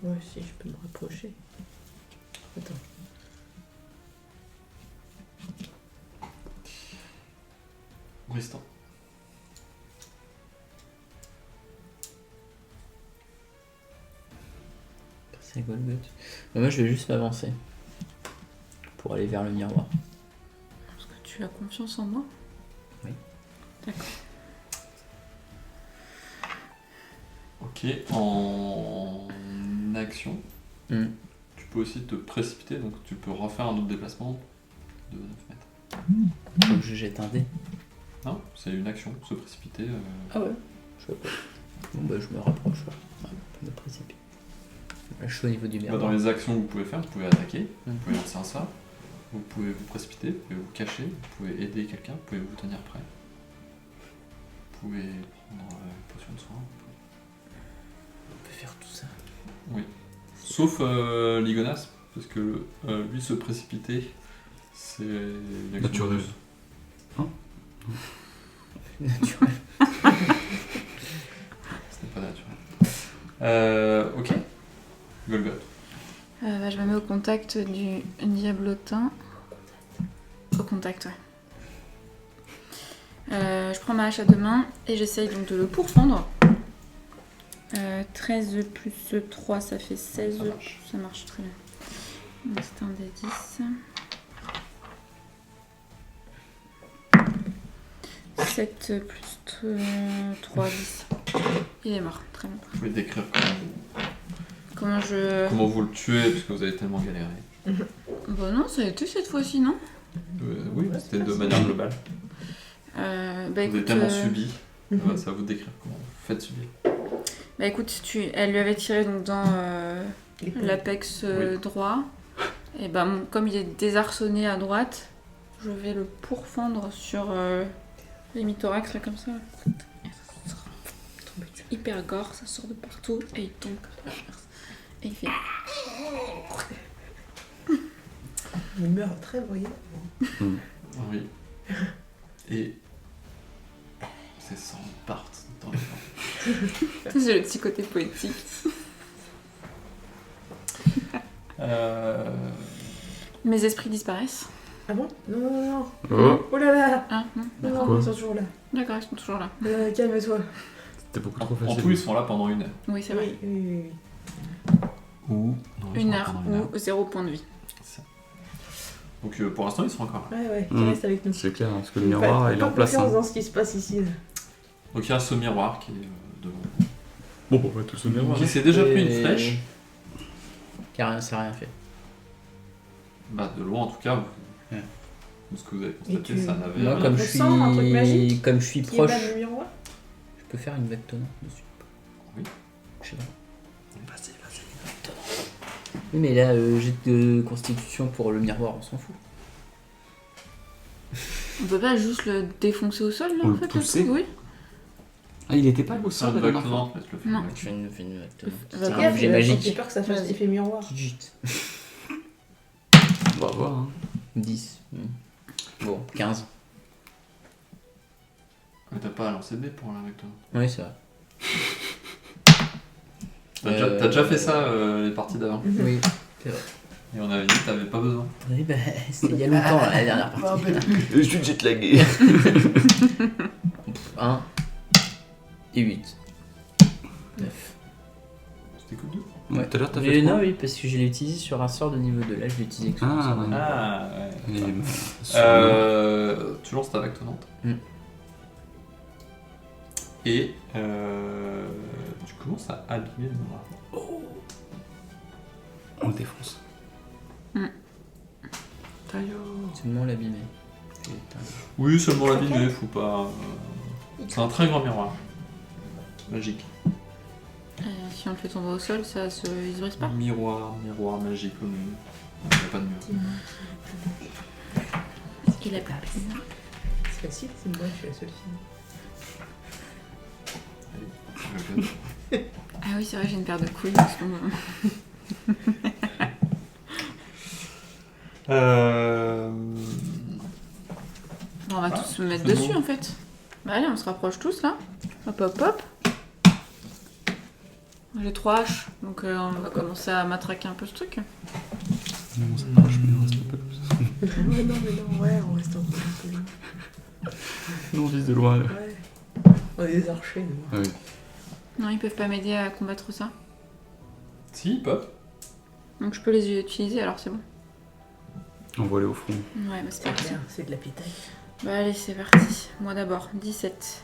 Ouais, si, je peux me rapprocher. Attends. Bristan. C'est Golgoth. Bah, moi, je vais juste m'avancer. Pour aller vers le miroir. Parce que tu as confiance en moi. Ok, en action, Hmm. tu peux aussi te précipiter, donc tu peux refaire un autre déplacement de 9 mètres. Faut que je jette un dé. Non, c'est une action, se précipiter. Ah ouais. Je vois pas. Bon bah je me rapproche là. Ouais, je me précipite. Là, je suis au niveau du Bah, miroir. dans les actions que vous pouvez faire, vous pouvez attaquer, vous Mhm. pouvez lancer un sort, vous pouvez vous précipiter, vous pouvez vous cacher, vous pouvez aider quelqu'un, vous pouvez vous tenir prêt. Vous pouvez prendre une potion de soin. On peut faire tout ça. Oui. Sauf Ligonas, parce que lui se précipiter, c'est une action Naturel. bonus. Naturel. Ce n'est pas naturel. Ok. Golgoth. Bah, je me mets au contact du diablotin. Au contact, ouais. Je prends ma hache à deux mains et j'essaye donc de le pourfendre. 13 plus 3, ça fait 16. Ça marche très bien. Donc, c'est un des 10. 7 plus 3, 10. Il est mort, très bien. Vous pouvez décrire Comment je... comment vous le tuez, parce que vous avez tellement galéré. Bah non, ça a été cette fois-ci, non? Oui, c'était de manière globale. Bah Vous avez écoute, tellement subi. Ça va vous décrire comment vous faites subir. bah écoute, elle lui avait tiré donc dans l'apex Oui. droit. Et bah comme il est désarçonné à droite, je vais le pourfendre sur l'hémithorax là comme ça. Hyper gore, ça sort de partout et il tombe comme ça. Et il fait. Il meurt très bruyant. Oui. Et ces sangs partent dans le vent. Ça, c'est le petit côté poétique. Mes esprits disparaissent. Ah bon? Non, non, non, non. Oh, Oh là là. Ah non. Non, non, Quoi ils sont toujours là. D'accord, ils sont toujours là. Calme-toi. c'était beaucoup trop En facile. tout, ils sont là pendant une heure. Oui, c'est vrai. Oui, oui, oui. Ou non, ils sont Une là heure pendant une heure. ou 0 point de vie. C'est ça. Donc pour l'instant, ils sont encore là. Ouais, ouais, qui Mhm. reste avec nous. C'est clair, parce que le miroir, il est en place. confiance Hein. dans ce qui se passe ici. Donc il y a ce miroir qui est devant. Bon, on va tous au miroir. Qui s'est déjà pris une Et- flèche. Qui a rien, ça a rien fait. Bah, de loin en tout cas, Ouais. de ce que vous avez Et constaté, tu- ça n'avait Moi, rien. comme On je sent un truc magique suis, comme je suis Qui est proche, pas le miroir? je peux faire une vague tonnante dessus. Oui. Je sais pas. Vas-y. Oui, mais là, jet de constitution pour le miroir, on s'en fout. On peut pas juste le défoncer au sol là On en le fait pousser. Oui. Ah, il était pas au C'est sol un la dernière fois. vague laisse le faire. Non. ouais. Je fais une vague tonnante. Fais C'est gaffe, un objet J'ai magique. peur que ça fasse Vas-y. effet miroir. Chut. On va voir. Hein. 10. Bon, 15. Mais t'as pas à lancer de dés pour la vague tonnante. Oui, c'est vrai. T'as déjà fait ça les parties d'avant. Oui, c'est vrai. Et on avait dit que t'avais pas besoin. Oui, bah, c'était il y a longtemps, là, la dernière partie. Je suis jet lagué. 1 et 8. 9. C'était que 2. Ouais. Tout à l'heure, t'as Mais fait non, quoi oui, parce que je l'ai utilisé sur un sort de niveau 2. Là, je l'ai utilisé que sur un Ah, sort de niveau Ah ouais. Et, Tu lances ta vague tonnante. Et tu commences à abîmer le miroir. on le défonce. Seulement l'abîmer. Putain. Oui, seulement l'abîmer, faut pas. C'est un très grand miroir. Magique. Si on le fait tomber au sol, ça se il se brise pas. Miroir magique au milieu. Il n'y a pas de mur. Il a pas de Facile, c'est moi, je suis la seule fille. Ah oui, c'est vrai, j'ai une paire de couilles en ce moment. Bon, on va tous se mettre c'est dessus bon. en fait. Bah allez, on se rapproche tous là. Hop hop hop. J'ai 3 haches, donc on va commencer à matraquer un peu ce truc. Non, ça marche, mais on reste un peu plus. Mais non, ouais, on reste encore un peu. Non, on vise de loin. Là. Ouais. On est des archers, nous. Ah oui. Non, ils peuvent pas m'aider à combattre ça. Si, pop. Donc je peux les utiliser alors c'est bon. Envoie-les au front. Ouais, bah c'est parti. Bien, c'est de la pitaille. Bah allez, c'est parti. Moi d'abord, 17.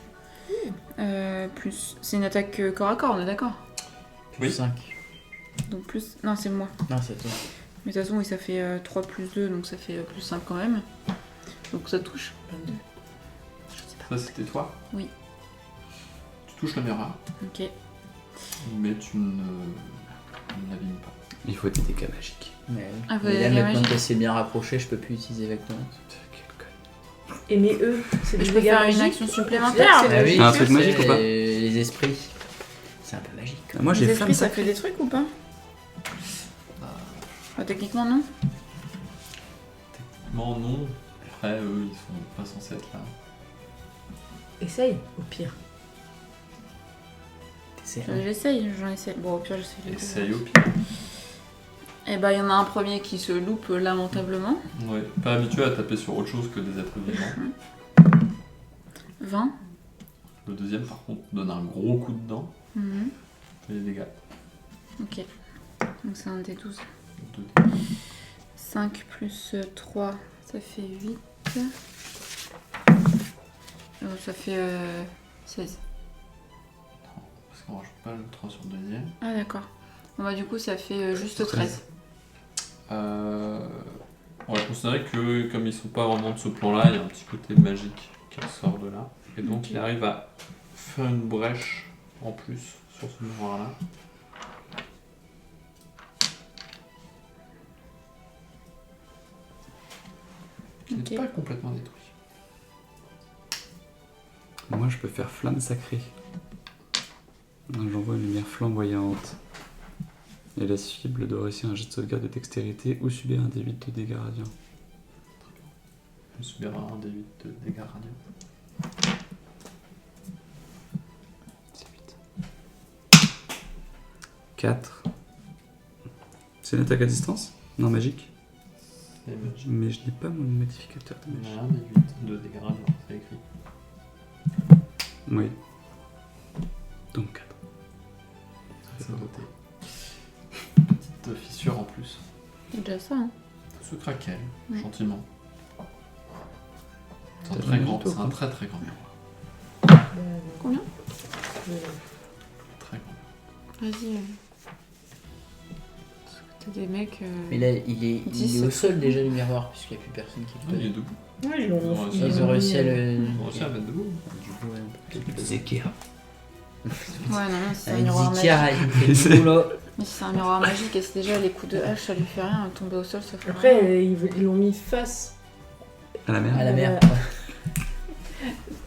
Plus. C'est une attaque corps à corps, on est d'accord? Oui. 5. Donc plus. Non, c'est moi. Non, c'est toi. Mais de toute façon, oui, ça fait 3 plus 2, donc ça fait plus 5 quand même. Donc ça touche. 22. Ça, c'était toi? Oui. Tu touches le miroir, Ok. mais tu ne l'abîmes pas. Il faut des dégâts magiques. Mais, Ah, vous mais avez là, des maintenant magiques. que c'est bien rapproché, je peux plus utiliser vecteur. Et mais eux, c'est des Je peux dégâts faire une magiques. action C'est supplémentaire. là que c'est Ah oui, magique. Un truc magique ou pas Les esprits. C'est un peu magique. Ah, moi, Les j'ai esprits, flamme ça sacrée. fait des trucs ou pas? Bah, techniquement, non. Non, non. Après, eux, ils sont pas censés être là. Essaye, au pire. C'est J'essaye, j'en essaye. Bon, au pire, j'essaye les deux. Essaye au pire. Et bah, il y en a un premier qui se loupe lamentablement. Ouais, pas habitué à taper sur autre chose que des êtres vivants. 20. Le deuxième, par contre, donne un gros coup de dent. Mhm. Fait des dégâts. Ok. Donc c'est un des 12. 2 5 plus 3, ça fait 8. Ça fait 16. Parce qu'on rajoute pas le 3 sur le deuxième. Ah d'accord. Bon bah du coup ça fait juste 13. On va considérer que comme ils sont pas vraiment de ce plan-là, il y a un petit côté magique qui ressort de là. Et donc Ok. il arrive à faire une brèche en plus sur ce miroir-là. Qui Ok. n'est pas complètement détruit. Moi, je peux faire flamme sacrée. J'envoie une lumière flamboyante. Et la cible doit réussir un jet de sauvegarde de dextérité ou subir un D8 de dégâts radiants. Je subirai un des 8 de dégâts radiaux. C'est 8. 4. C'est une attaque à distance? Non, magique. C'est magique. Mais je n'ai pas mon modificateur de Il y magie. en a un des 8 de dégâts radiaux, c'est écrit. Oui. Donc 4. C'est noté. Petite fissure en plus. C'est déjà ça, hein. Se craquelle, Ouais. gentiment. C'est un T'as très rien grand, du tout, c'est un quoi. très très grand miroir. Combien? Très grand. Vas-y. T'as des mecs. Mais là, il est 10, au c'est sol trop. déjà le miroir, puisqu'il n'y a plus personne qui Ah, le il est peut. debout. Ouais, ils l'ont Ils Ils ont réussi à le. Ils ont réussi à mettre debout. Du coup, ouais, on peut peut-être le- Zekir. Ouais, non, non, c'est un Avec miroir magique. Zikar, il fait du boulot. Mais si c'est un miroir magique et c'est déjà les coups de hache, ça lui fait rien. Tomber au sol, ça fait rien. Après, ils l'ont mis face. À la mer. À la mer.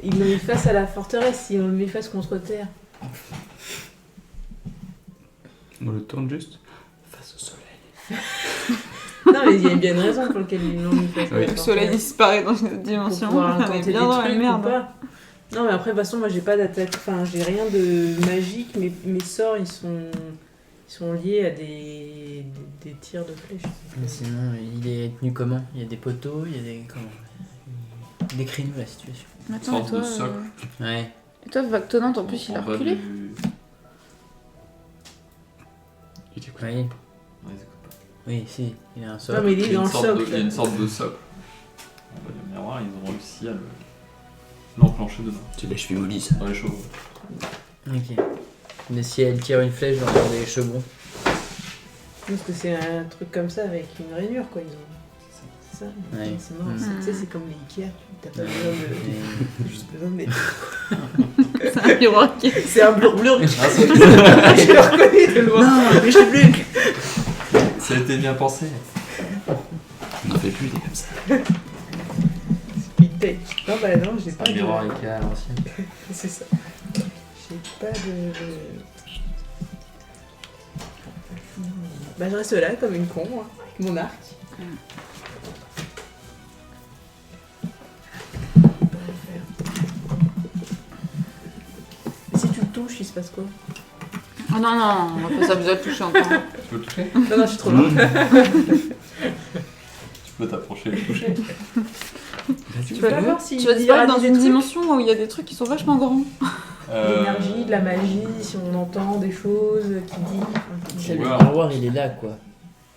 Ils l'ont mis face à la forteresse, ils l'ont mis face contre terre. On le tourne juste face au soleil. Non, mais il y a bien une raison pour laquelle ils l'ont mis face à Oui. la Le soleil forteresse. disparaît dans une autre Pour dimension. pouvoir On est tenter des bien dans la trucs ou merde. pas. Non, mais après, de toute façon, moi j'ai pas d'attaque. Enfin, j'ai rien de magique. Mes sorts, ils sont liés à des tirs de flèches. Mais sinon, il est tenu comment? Il y a des poteaux, il y a des. Comment? Décris-nous la situation. Mais attends, Sorte et toi, de socle. Ouais. et toi, Vactonante, en plus, il a En bas reculé. du- Il écoute. Oui, Ouais, ils écoutent pas. oui, si, il y a un Non, socle. mais il Il y est a dans une le sorte de- socle. il y a une sorte de socle. En bas du miroir, ils ont réussi à l'enclencher dedans. C'est la cheville mollie, ça. Dans les chevaux. Ok. Mais si elle tire une flèche dans des chevrons. Parce que c'est un truc comme ça avec une rainure, quoi. Ils ont. C'est ça. Ouais. C'est marrant. Mm. Tu sais, c'est comme les Ikea. T'as pas besoin de. Et- Juste besoin de mettre. C'est un miroir qui est. C'est un blur. Ah, Je le reconnais de loin. Non, mais je sais plus. ça a été bien pensé. On n'en fait plus des comme ça. Speed bouteille. Non, bah non, j'ai pas Un de... miroir Ikea à l'ancienne. C'est ça. J'ai pas de... Bah je reste là comme une con, hein, avec mon arc. Et si tu le touches, il se passe quoi? Oh non, non, on va pas s'amuser à le toucher encore. Tu peux le toucher? Non, non, je suis trop loin. Tu peux t'approcher et le toucher. Tu peux pas voir si Tu vas il y disparaître aura dans des une trucs. dimension où il y a des trucs qui sont vachement grands. L'énergie, de la magie, si on entend des choses qui disent. C'est le Ouais. miroir, il est là, quoi.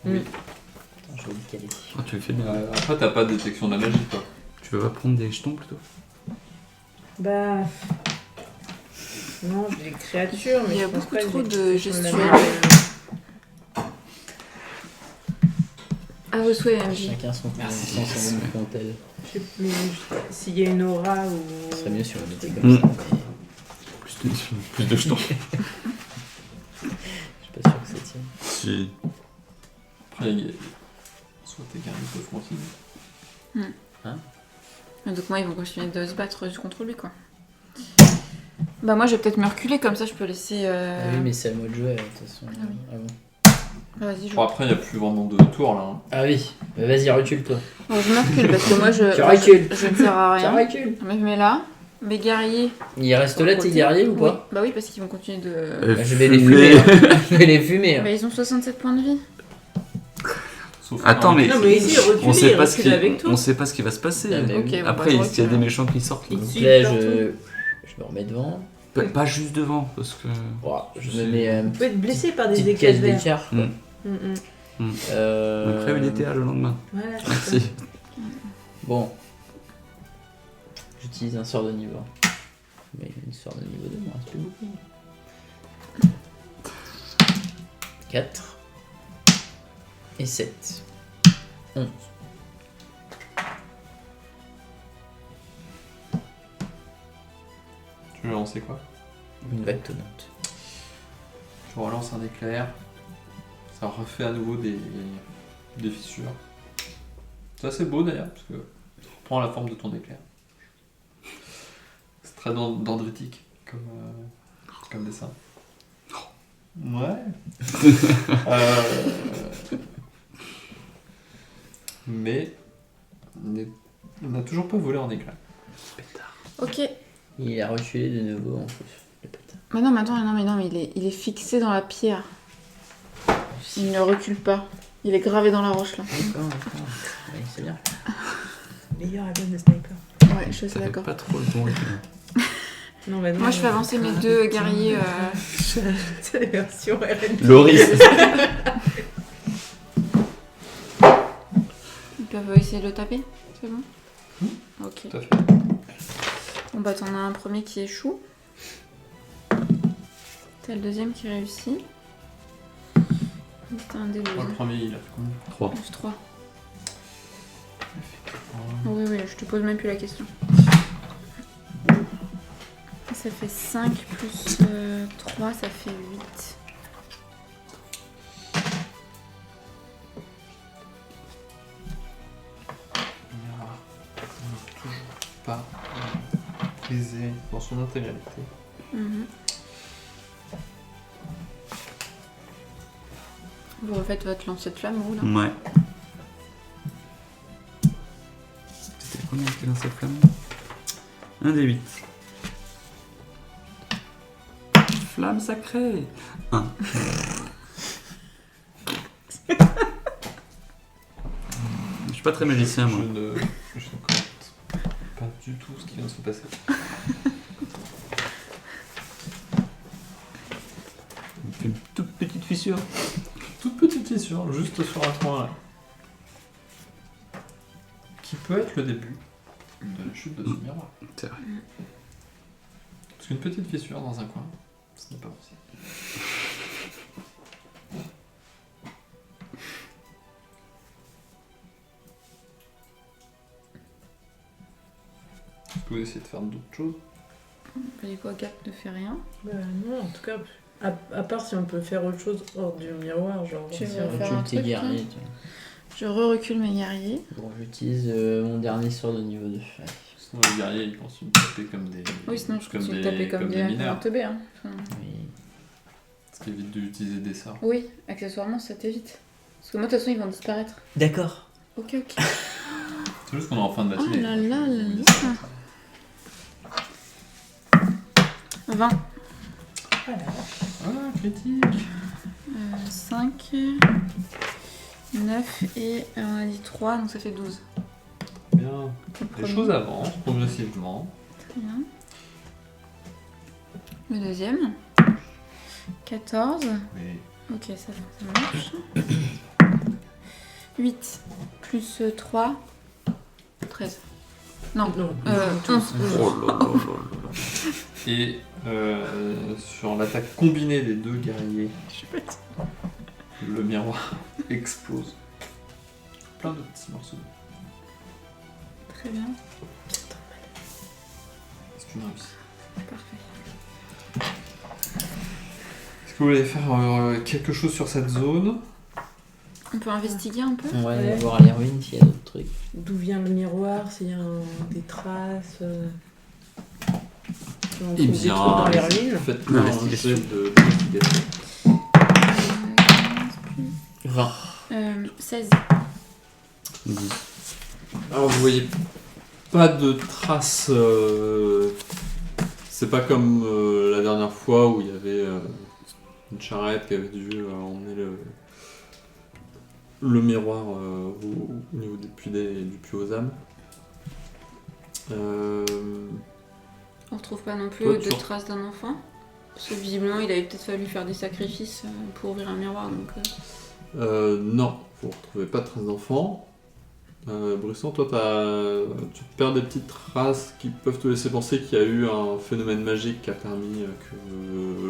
Oui. Attends, je vais le caler. Oh, tu le fais bien. Après, t'as pas de détection de la magie, toi. Tu veux pas prendre des jetons plutôt? Bah. Non, j'ai des créatures, mais Il y a je pense beaucoup pas que trop j'ai de détection la gestuels. magie. À vos souhaits, MJ. Chacun son Merci. son clientèle. Je sais plus s'il y a une aura ou. Ce serait mieux si on était comme ça, mais Plus de jetons. je suis pas sûr que ça tienne. Si. Après, soit tes gardes peuvent continuer. Donc moi, ils vont continuer de se battre contre lui, quoi. Bah moi, je vais peut-être me reculer, comme ça, je peux laisser... Ah oui, mais c'est à moi de jouer, de toute façon. Ah oui. Ah bon. Ah, vas-y, je... Bon, après, il n'y a plus vraiment de tour là. Hein. Ah oui, bah, vas-y, recule-toi. Bon, je me recule, parce que moi, je... Tu recules. Je ne sers à Tu rien. recules. Je me mets là. Mes guerriers... Il reste là tes guerriers ou Oui. pas? Bah oui, parce qu'ils vont continuer de... Bah, je vais les fumer. Hein. Je vais les fumer. Hein. Bah ils ont 67 points de vie. Sauf Attends, mais Non, mais ici, on sait il pas ce recule qui, avec toi. on sait pas ce qui va se passer. Ah, bah, Ok, oui. bon, Après, bah, il y a des méchants qui sortent. là. Il Donc suit là, partout. je me remets devant. Pas juste devant, parce que. Ouah, je me mets Vous pouvez être blessé par des petite éclats pièce verts. d'écart. Mm. Mm. Après, il était le lendemain. Voilà, c'est ça. Merci. Bon. J'utilise un sort de niveau 1. Mais une sort de niveau 2, il m'en reste plus beaucoup. 4. Et 7. 11. Tu veux lancer quoi? Une vague tonnante. Tu relances un éclair. Ça refait à nouveau des fissures. C'est assez beau d'ailleurs, parce que ça reprend la forme de ton éclair. C'est très dendritique comme dessin. Ouais. Mais on n'a toujours pas volé en éclat. Ok. Il a reculé de nouveau en plus. Le pétard. Mais non, mais attends, mais il est fixé dans la pierre. Il ne recule pas. Il est gravé dans la roche, là. D'accord. Oui, c'est bien. Meilleur avion de sniper. Ouais, je suis assez T'avais d'accord. pas trop le bon rythme. Non, bah non. Moi, je fais avancer mes deux guerriers. C'est la version RN. Loris. Ils peuvent essayer de le taper. C'est bon Ok. Tout à fait. Bon, bah, t'en as un premier qui échoue. T'as le deuxième qui réussit. T'as un des deux. Moi, le premier, il a fait combien? 3. Plus 3. Oui, oui, je te pose même plus la question. Ça fait 5 plus 3, ça fait 8. On n'a toujours pas brisé dans son intégralité. Mhm. Vous refaites votre lancer de flamme, vous, là Ouais. C'était combien qui lance cette flamme? Un des 8. Flamme sacrée. 1. Je suis pas très magicien, moi. Je ne compte pas du tout ce qui vient de se passer. Il fait une toute petite fissure. Toute petite fissure, juste sur un coin là. Qui peut être le début de la chute de ce miroir. C'est vrai. Parce qu'une petite fissure dans un coin, ce n'est pas possible. Est-ce que vous essayez de faire d'autres choses? Bah, du coup, Agathe ne fait rien. Bah non, en tout cas, à part si on peut faire autre chose hors du miroir, genre. Tu si veux on- faire un Recule tes truc, guerriers. toi Je recule mes guerriers. Bon, j'utilise mon dernier sort de niveau 2. Ouais. Sinon, les guerriers, ils continuent de taper comme des... Oui, sinon je comme continue de taper comme des mineurs. teubés. Hein. Enfin, Oui. Ce qui évite d'utiliser des sorts. oui, accessoirement, ça t'évite. Parce que moi, de toute façon, ils vont disparaître. D'accord. Ok, ok. C'est juste qu'on est en fin de matinée. Oh là quoi. là là là. 20. Ah, critique. 5, 9 et on a dit 3, donc ça fait 12. Bien. Le Les premier. choses avancent progressivement. Très bien. Le deuxième. 14. Mais Ok, ça marche. 8 plus 3. 13. Non, Non, 11. Oh là là là là. Et sur l'attaque combinée des deux guerriers, le miroir explose. Plein de petits morceaux. Très bien. C'est une réussite. Parfait. Est-ce que vous voulez faire quelque chose sur cette zone? On peut investiguer un peu. On va aller Ouais. voir les ruines s'il y a d'autres trucs. D'où vient le miroir, s'il y a des traces. Si on trouve des trucs dans les ruines. faites-moi un Investigation. jet d'investigation. 20. 16. 10. Alors vous voyez pas de traces. C'est pas comme la dernière fois où il y avait une charrette qui avait dû emmener le miroir au niveau du puits aux âmes. On retrouve pas non plus Toi, de tu- traces d'un enfant. Parce que visiblement, il avait peut-être fallu faire des sacrifices pour ouvrir un miroir. Donc, Non, vous retrouvez pas de traces d'enfant. Brisson, toi tu perds des petites traces qui peuvent te laisser penser qu'il y a eu un phénomène magique qui a permis que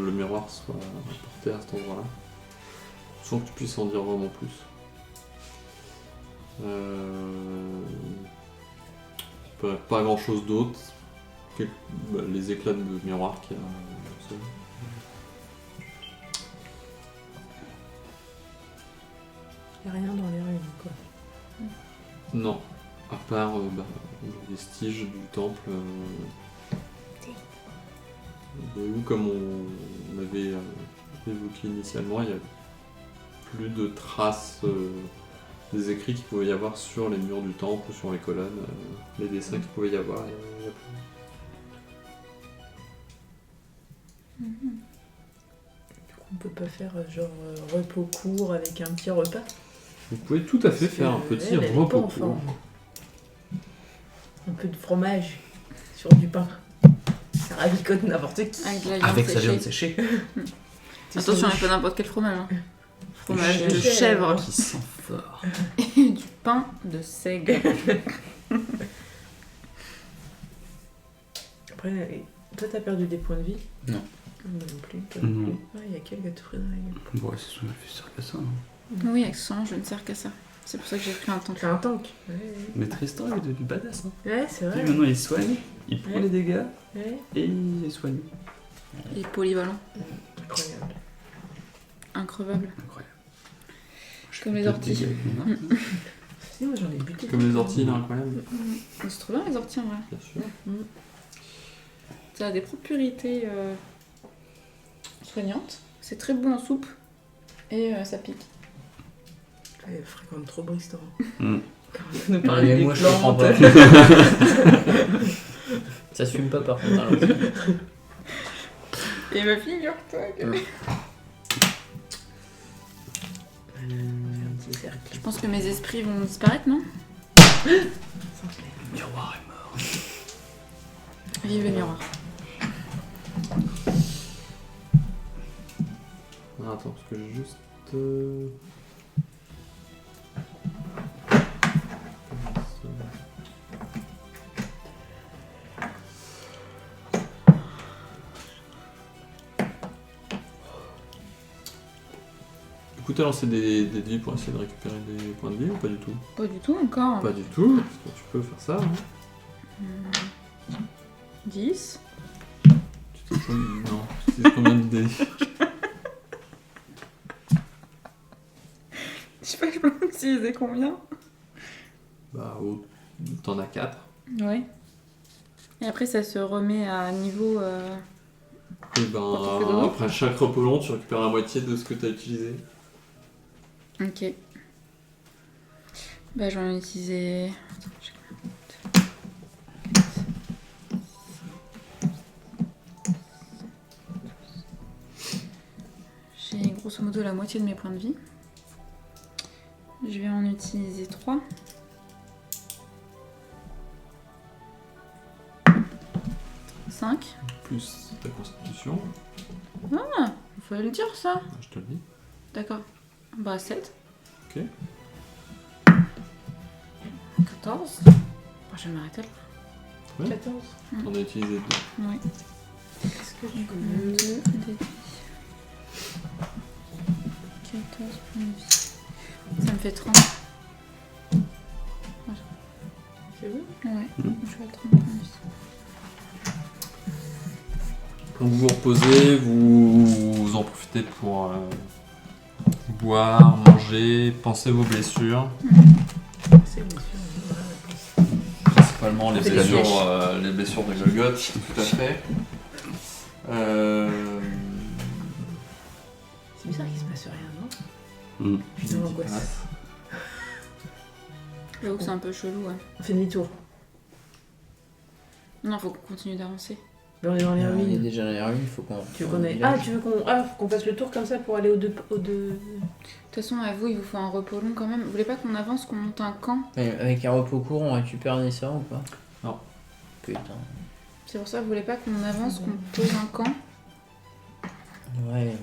le miroir soit porté à cet endroit-là. Sans que tu puisses en dire vraiment plus. Pas grand chose d'autre. Les éclats de miroir qu'il y a. Il n'y a rien dans les ruines, quoi. Non, à part les vestiges du temple. Où, comme on avait évoqué initialement, il n'y a plus de traces des écrits qu'il pouvait y avoir sur les murs du temple ou sur les colonnes. Les dessins qu'il pouvait y avoir, il n'y a plus. On peut pas faire repos court avec un petit repas. Vous pouvez tout à fait Parce faire un que petit elle est repos pas en court. forme. Un peu de fromage sur du pain. Ça ravicote n'importe qui. avec de la viande Avec sa séchée. viande séchée. Attention, il n'y a pas n'importe quel fromage. Hein. Fromage de chèvre. chèvre Qui sent fort. et du pain de seigle. Après, toi t'as perdu des points de vie? Non. Moi non plus. Toi Non. non plus. Ouais, il y a quel gâteau frais dans la gueule. Ouais, c'est sûr, il fait ça que ça. Hein. Oui, accessoirement, je ne sers qu'à ça. C'est pour ça que j'ai pris un temps. C'est un tank. Mais Tristan, il est devenu badass. Hein. Ouais, c'est Lui, vrai. maintenant, il soigne, il prend Ouais. les dégâts Ouais. et il est soigné. Il est polyvalent, Incroyable. increvable. Incroyable. Je Comme fais les peu de orties. dégâts avec mon arc. Si, moi j'en ai buté. Comme les orties, là, incroyable. On se trouve bien les orties en vrai. Bien sûr. Ça a des propriétés soignantes. C'est très bon en soupe. Et ça pique. Elle fréquente trop Bristan. Mm. Nous Non, parler mais des moi je comprends plantes. pas. Ça se fume pas par contre. Alors. Et ma figure-toi que... Un petit cercle. Je pense que mes esprits vont disparaître, non? Le miroir est mort. Vive le miroir. Ah, attends, parce que j'ai juste. Écoutez, lancer des dés pour essayer de récupérer des points de vie ou pas du tout? Pas du tout encore. Pas du tout, parce que tu peux faire ça. Hein. 10. Tu t'es pas... Non, tu sais combien de dés? Je sais pas, je peux utiliser combien? Bah, t'en as 4. Ouais. Et après, ça se remet à niveau. Et Quand on fait dodo. après chaque repos long, tu récupères la moitié de ce que tu as utilisé. Ok. Bah, j'en ai utilisé. Attends, j'ai combien ? J'ai grosso modo la moitié de mes points de vie. Je vais en utiliser 3. 5. Plus ta constitution. Ah, il fallait le dire ça. Je te le dis. D'accord. Bah 7. Ok. 14. Bah, je vais m'arrêter là. Ouais. 14. On a utilisé 2. Oui. Est-ce que tu 2 veux... des 14 points de vie. Ça me fait 30. C'est bon? Ouais, je suis à 30 points de vie. Quand vous vous reposez, vous en profitez pour boire, manger, penser vos blessures. C'est bien sûr. Principalement les C'est blessures, la les blessures de Golgoth, tout à fait. C'est bizarre qu'il se passe rien, non? Mm. Putain, l'angoisse. J'avoue que c'est un peu chelou, ouais. On fait demi-tour. Non, faut qu'on continue d'avancer. Mais on est dans les On est ruines. déjà dans les ruines, il faut qu'on. Tu veux qu'on aille... Ah, tu veux qu'on... Ah, faut qu'on fasse le tour comme ça pour aller aux deux... De toute façon, à vous, il vous faut un repos long quand même. Vous voulez pas qu'on avance, qu'on monte un camp? Mais avec un repos court, on récupère des sorts ou pas? Non. Putain. C'est pour ça que vous voulez pas qu'on avance, qu'on pose un camp? Ouais,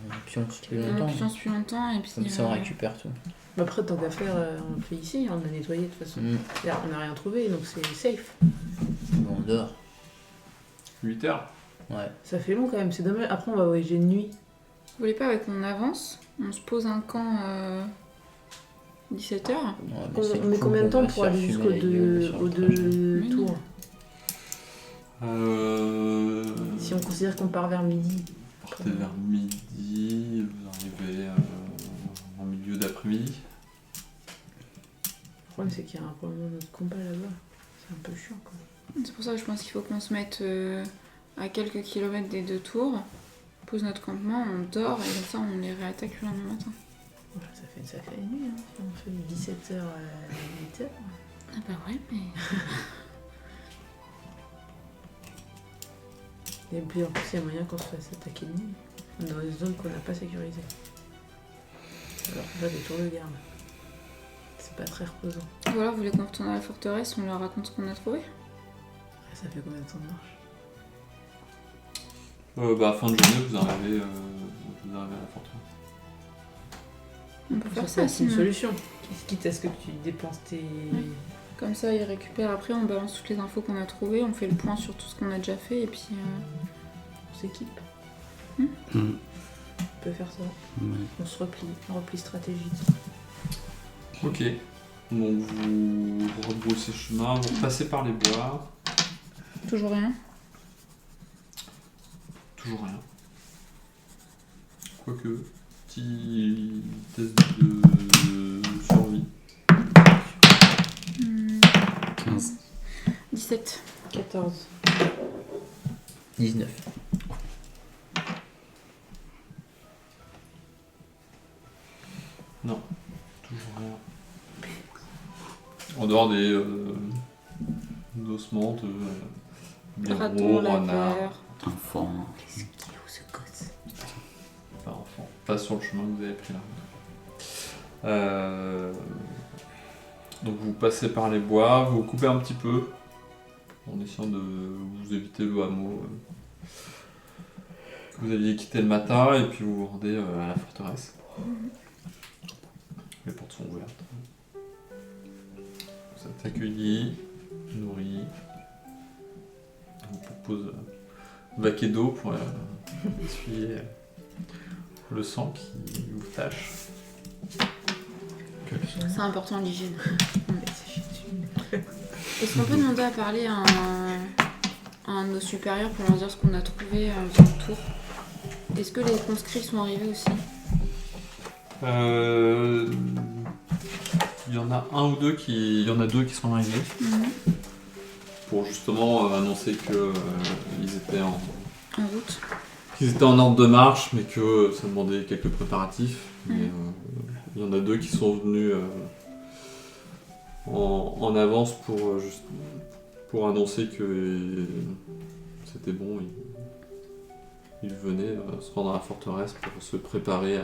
on pionce plus longtemps. On pionce plus longtemps et puis... Comme ça, on récupère tout. Mais après, tant qu'à faire, on le fait ici, on a nettoyé de toute façon. Là, on n'a rien trouvé, donc c'est safe. Bon, on dort. 8 heures. Ouais. Ça fait long quand même, c'est dommage. Après, on va voyager de nuit. Vous voulez pas qu'on avance? On se pose un camp 17h? Ouais, mais c'est On met cool combien de qu'on temps va pour se aller faire jusqu'aux fumer la gueule sur le trajet. deux Mais tours? Non. Si on considère qu'on part vers midi. Partez vers midi, vous arrivez en milieu d'après-midi. Le problème, c'est qu'il y a un problème de notre combat là-bas. C'est un peu chiant, quoi. C'est pour ça que je pense qu'il faut qu'on se mette à quelques kilomètres des deux tours, pose notre campement, on dort et comme ça on les réattaque le lendemain matin. Voilà, ça fait une sacrée nuit, hein. Si on fait de 17h à 8h. Ah bah ouais, mais... Et puis en plus, il y a moyen qu'on se fasse attaquer de nuit. Dans des zones qu'on n'a pas sécurisées. Alors là, des tours de garde. C'est pas très reposant. Ou alors vous voulez qu'on retourne à la forteresse, on leur raconte ce qu'on a trouvé? Ça fait combien de temps de marche? Fin de journée, vous arrivez à la forteresse. On peut faire ça c'est une sinon. solution. Quitte à ce que tu dépenses tes... Comme ça ils récupèrent après, on balance toutes les infos qu'on a trouvées, on fait le point sur tout ce qu'on a déjà fait et puis... On s'équipe. Mm. On peut faire ça. Ouais. On se replie. Un repli stratégique. Ok. Donc vous rebroussez chemin, vous passez par les bois. Toujours rien. Toujours rien. Quoique, petit test de survie. 15. 17. 14. 19. Non, toujours rien. En dehors des ossements de Raton, blaireaux, renards. laveur. Enfant. Qu'est-ce qu'il est où ce gosse? Pas enfant. Pas sur le chemin que vous avez pris là. Donc vous passez par les bois, vous coupez un petit peu en essayant de vous éviter le hameau que vous aviez quitté le matin et puis vous vous rendez à la forteresse. Les portes sont ouvertes. Vous êtes accueillis, nourris. On vous propose un baquet d'eau pour essuyer le sang qui vous tache. C'est important l'hygiène. Est-ce qu'on peut demander à parler à un de nos supérieurs pour leur dire ce qu'on a trouvé en faisant le tour? Est-ce que les conscrits sont arrivés aussi? Il y en a un ou deux qui. Il y en a deux qui sont arrivés. pour justement annoncer que ils étaient En route. qu'ils étaient en ordre de marche, mais que ça demandait quelques préparatifs. Mais il y en a 2 qui sont venus en avance pour annoncer que c'était bon. Ils venaient se rendre à la forteresse pour se préparer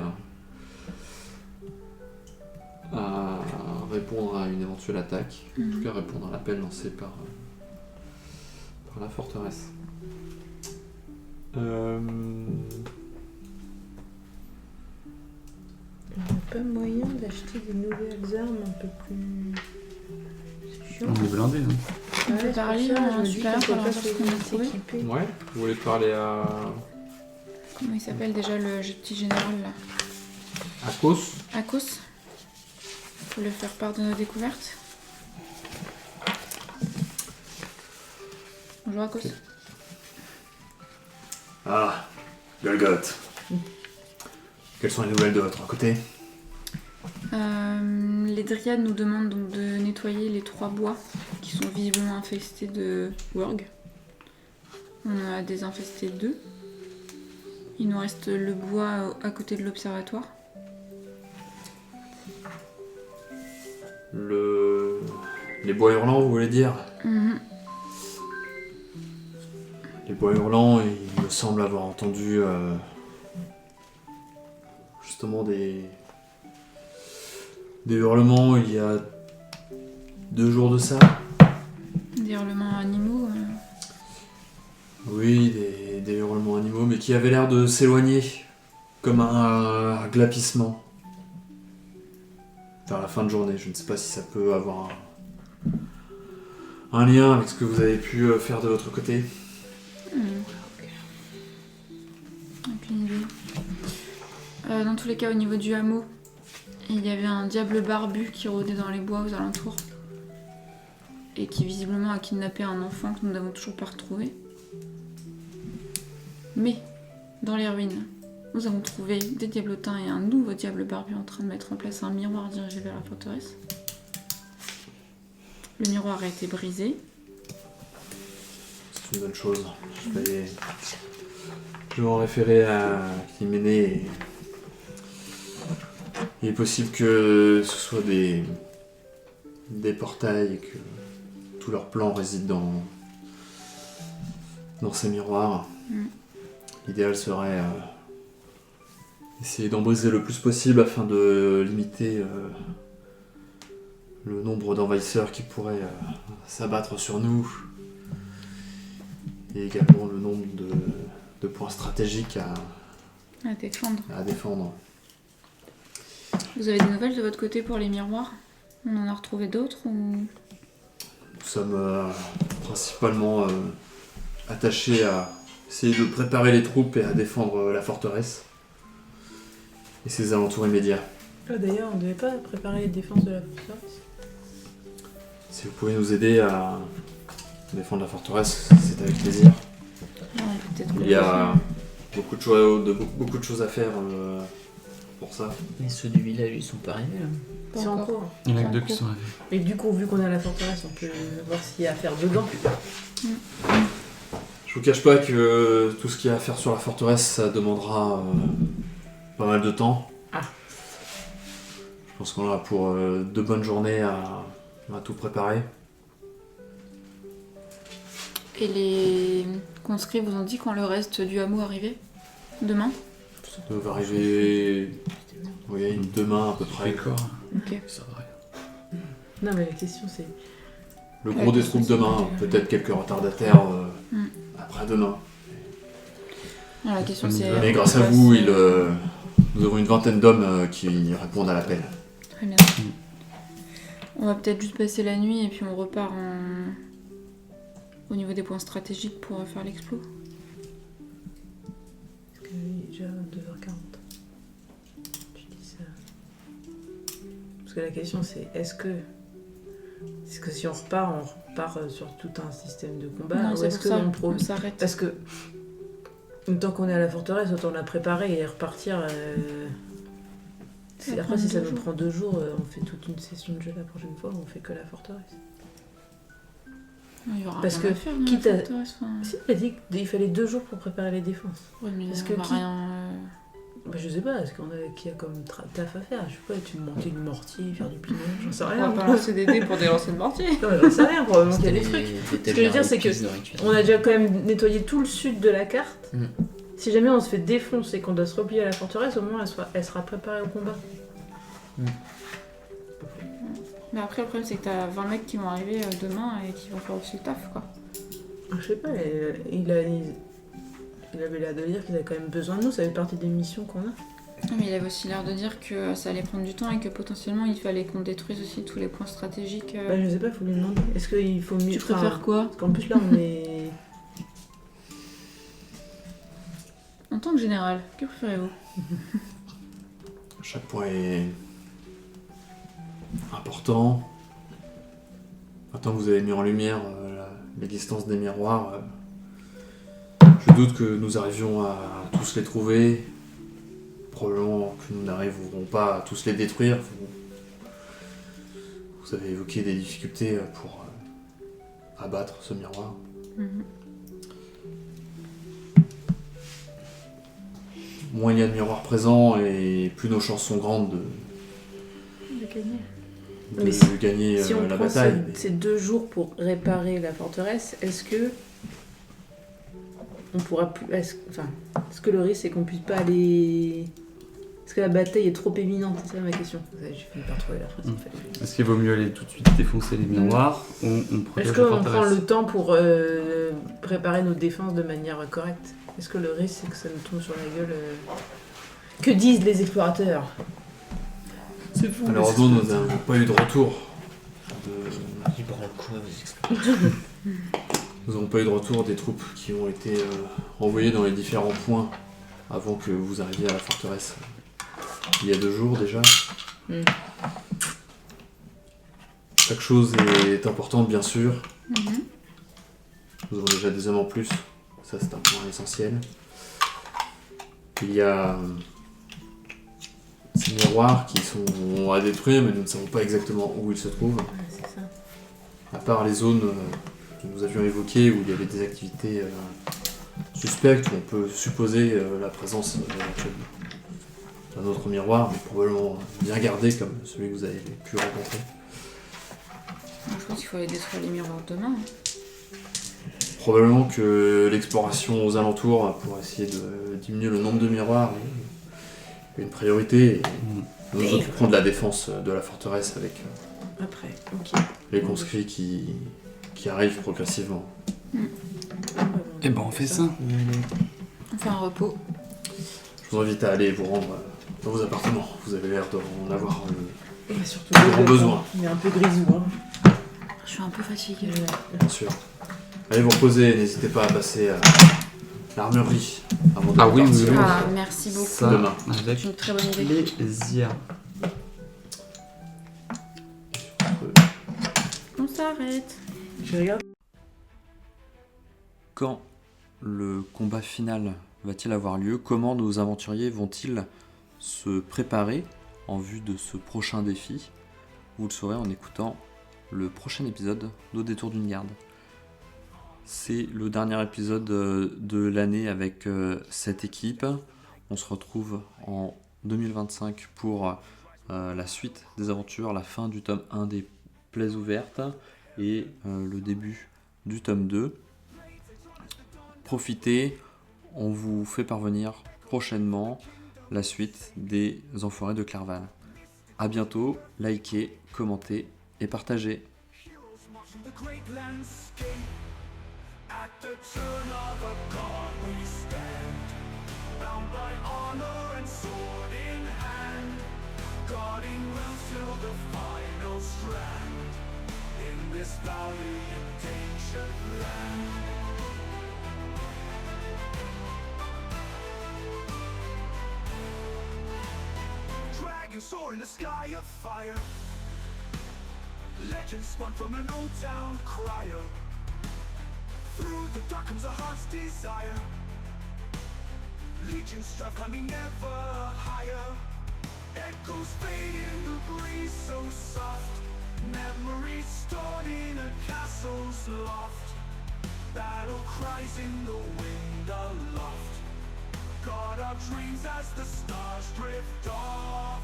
à répondre à une éventuelle attaque. En tout cas, répondre à l'appel lancé par la forteresse. On n'a pas moyen d'acheter des nouvelles armes un peu plus. C'est chiant. On est blindés. Hein. On peut parler en supérieur pour leur dire ce qu'on a trouvé. Ouais, vous voulez parler à Comment il s'appelle déjà le petit général là? Akos? Akos. Faut le faire part de nos découvertes. Bonjour Akos. Ok. Ah, Golgoth. Quelles sont les nouvelles de votre côté? Les dryades nous demandent donc de nettoyer les 3 bois qui sont visiblement infestés de Wurg. On en a désinfesté 2. Il nous reste le bois à côté de l'observatoire. Les bois hurlants, vous voulez dire? Les bois hurlants, il me semble avoir entendu justement des hurlements il y a 2 jours de ça. Des hurlements animaux. Oui, des hurlements animaux, mais qui avaient l'air de s'éloigner, comme un glapissement. Vers la fin de journée, je ne sais pas si ça peut avoir un lien avec ce que vous avez pu faire de votre côté. Aucune idée. Dans tous les cas, au niveau du hameau, il y avait un diable barbu qui rôdait dans les bois aux alentours. Et qui visiblement a kidnappé un enfant que nous n'avons toujours pas retrouvé. Mais, dans les ruines, nous avons trouvé des diablotins et un nouveau diable barbu en train de mettre en place un miroir dirigé vers la forteresse. Le miroir a été brisé. C'est une bonne chose. Je vais m'en référer à Clyménée. Il est possible que ce soit des portails et que tout leur plan réside dans ces miroirs. L'idéal serait essayer d'en briser le plus possible afin de limiter le nombre d'envahisseurs qui pourraient s'abattre sur nous et également le nombre de points stratégiques À défendre. à défendre. Vous avez des nouvelles de votre côté pour les miroirs? On en a retrouvé d'autres ou... Nous sommes principalement attachés à essayer de préparer les troupes et à défendre la forteresse et ses alentours immédiats. Ah, d'ailleurs, on devait pas préparer les défenses de la forteresse. Si vous pouvez nous aider à défendre la forteresse, c'est avec plaisir. Non, on peut peut-être Il y a beaucoup de choses à faire pour ça. Mais ceux du village, ils sont pas arrivés là. Pas C'est en encore. cours. Il y en a que En 2 qui cours. sont arrivés. Mais du coup, vu qu'on est à la forteresse, on peut voir s'il y a à faire dedans. Je vous cache pas que tout ce qu'il y a à faire sur la forteresse, ça demandera pas mal de temps. Ah. Je pense qu'on aura pour 2 bonnes journées à tout préparer. Et les conscrits vous ont dit quand le reste du hameau arrivait? Demain? Ça doit arriver demain à peu près. D'accord. Ok. Ça va rien. Non, mais la question c'est. Le gros des troupes demain, peut-être quelques retardataires après-demain. Non, la question c'est... Mais grâce à vous, nous avons une vingtaine d'hommes qui répondent à l'appel. Très bien. On va peut-être juste passer la nuit et puis on repart au niveau des points stratégiques pour faire l'explo. Parce qu'il est déjà 2h40. Tu dis ça. Parce que la question c'est est-ce que si on repart sur tout un système de combat Non, ou c'est est-ce pour que ça, on on s'arrête. Parce que tant qu'on est à la forteresse, autant la préparer et repartir. Ça va Après, si prendre ça 2 nous jours. prend 2 jours, on fait toute une session de jeu la prochaine fois, on fait que la forteresse. Il y aura Parce rien que à faire dans quitte la à- forteresse, enfin. Si, il a dit qu'il fallait 2 jours pour préparer les défenses. Ouais, mais Parce on que va qui- rien. Bah, je sais pas, est-ce qu'il y a comme taf à faire? Je sais pas, tu monter du mortier, faire du piment, j'en sais On rien. va pas lancer des dés pour des lancers de mortier. Non, mais j'en sais rien, probablement qu'il y a des C'était trucs. des Ce que je veux dire, c'est que pièces de rituel. On a déjà quand même nettoyé tout le sud de la carte. Mm. Si jamais on se fait défoncer et qu'on doit se replier à la forteresse, au moins elle sera préparée au combat. Mais après, le problème, c'est que t'as 20 mecs qui vont arriver demain et qui vont faire aussi le taf, quoi. Ah, je sais pas, il avait l'air de dire qu'il avait quand même besoin de nous, ça fait partie des missions qu'on a. Ah, mais il avait aussi l'air de dire que ça allait prendre du temps et que potentiellement il fallait qu'on détruise aussi tous les points stratégiques. Bah, je sais pas, faut lui demander. Est-ce qu'il faut mieux. Tu préfères quoi? Parce qu'en plus là, on est. En tant que général, que préférez-vous? Chaque point est important. Maintenant que vous avez mis en lumière l'existence des miroirs, je doute que nous arrivions à tous les trouver. Probablement que nous n'arriverons pas à tous les détruire. Vous avez évoqué des difficultés pour abattre ce miroir. Moins il y a de miroirs présents et plus nos chances sont grandes de Mais si- gagner Si on la prend bataille. ces 2 jours pour réparer la forteresse, est-ce que. On pourra plus. Est-ce que le risque c'est qu'on puisse pas aller. Est-ce que la bataille est trop éminente? C'est ça ma question. J'ai fini par trouver la phrase en fait. Est-ce qu'il vaut mieux aller tout de suite défoncer les miroirs ou on protège Est-ce la qu'on prend forteresse? le temps pour préparer nos défenses de manière correcte? Est-ce que le risque c'est que ça nous tombe sur la gueule? Que disent les explorateurs? C'est fou. Malheureusement, nous n'avons pas eu de retour. Ils branlent quoi, vous expliquez? Nous n'avons pas eu de retour des troupes qui ont été envoyées dans les différents points avant que vous arriviez à la forteresse. Il y a 2 jours déjà. Mm. Chaque chose est importante, bien sûr. Nous avons déjà des hommes en plus. Ça, c'est un point essentiel. Il y a ces miroirs qui sont à détruire, mais nous ne savons pas exactement où ils se trouvent. Ouais, c'est ça. À part les zones que nous avions évoquées où il y avait des activités suspectes, où on peut supposer la présence d'un autre miroir, mais probablement bien gardé comme celui que vous avez pu rencontrer. Je pense qu'il faut aller détruire les miroirs demain. Probablement que l'exploration aux alentours pour essayer de diminuer le nombre de miroirs est une priorité. Et nous occuperons de la défense de la forteresse avec Après, ok. les conscrits qui arrivent progressivement. Eh ben on fait ça. On fait un repos. Je vous invite à aller vous rendre dans vos appartements. Vous avez l'air d'en avoir Et surtout, Ils auront besoin. Il est un peu grisou. Hein. Je suis un peu fatiguée. bien sûr. Allez vous reposer, n'hésitez pas à passer à l'armurerie avant de Ah oui, partir oui, oui. Ah, merci beaucoup. Ça, Demain. avec C'est une très bonne idée. plaisir. On s'arrête. Je regarde. Quand le combat final va-t-il avoir lieu? Comment nos aventuriers vont-ils se préparer en vue de ce prochain défi? Vous le saurez en écoutant le prochain épisode d'Au détour d'une garde. C'est le dernier épisode de l'année avec cette équipe. On se retrouve en 2025 pour la suite des aventures, la fin du tome 1 des Plaies ouvertes et le début du tome 2. Profitez, on vous fait parvenir prochainement la suite des Enfoirés de Clerval. A bientôt, likez, commentez et partagez. The great landscape. At the turn of a god we stand, bound by honor and sword in hand, guarding will till the final strand in this valiant ancient land. Dragon soar in the sky of fire, legend spun from an old town crier. Through the dark comes a heart's desire, legion strive climbing ever higher. Echoes fade in the breeze so soft, memories Memories stored in a castle's loft. Battle cries in the wind aloft. Guard our dreams as the stars drift off.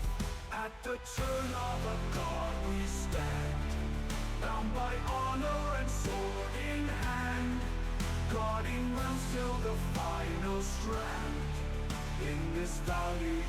At the turn of a god we stand, bound by honor and sword in hand, guarding realms till the final strand. In this valley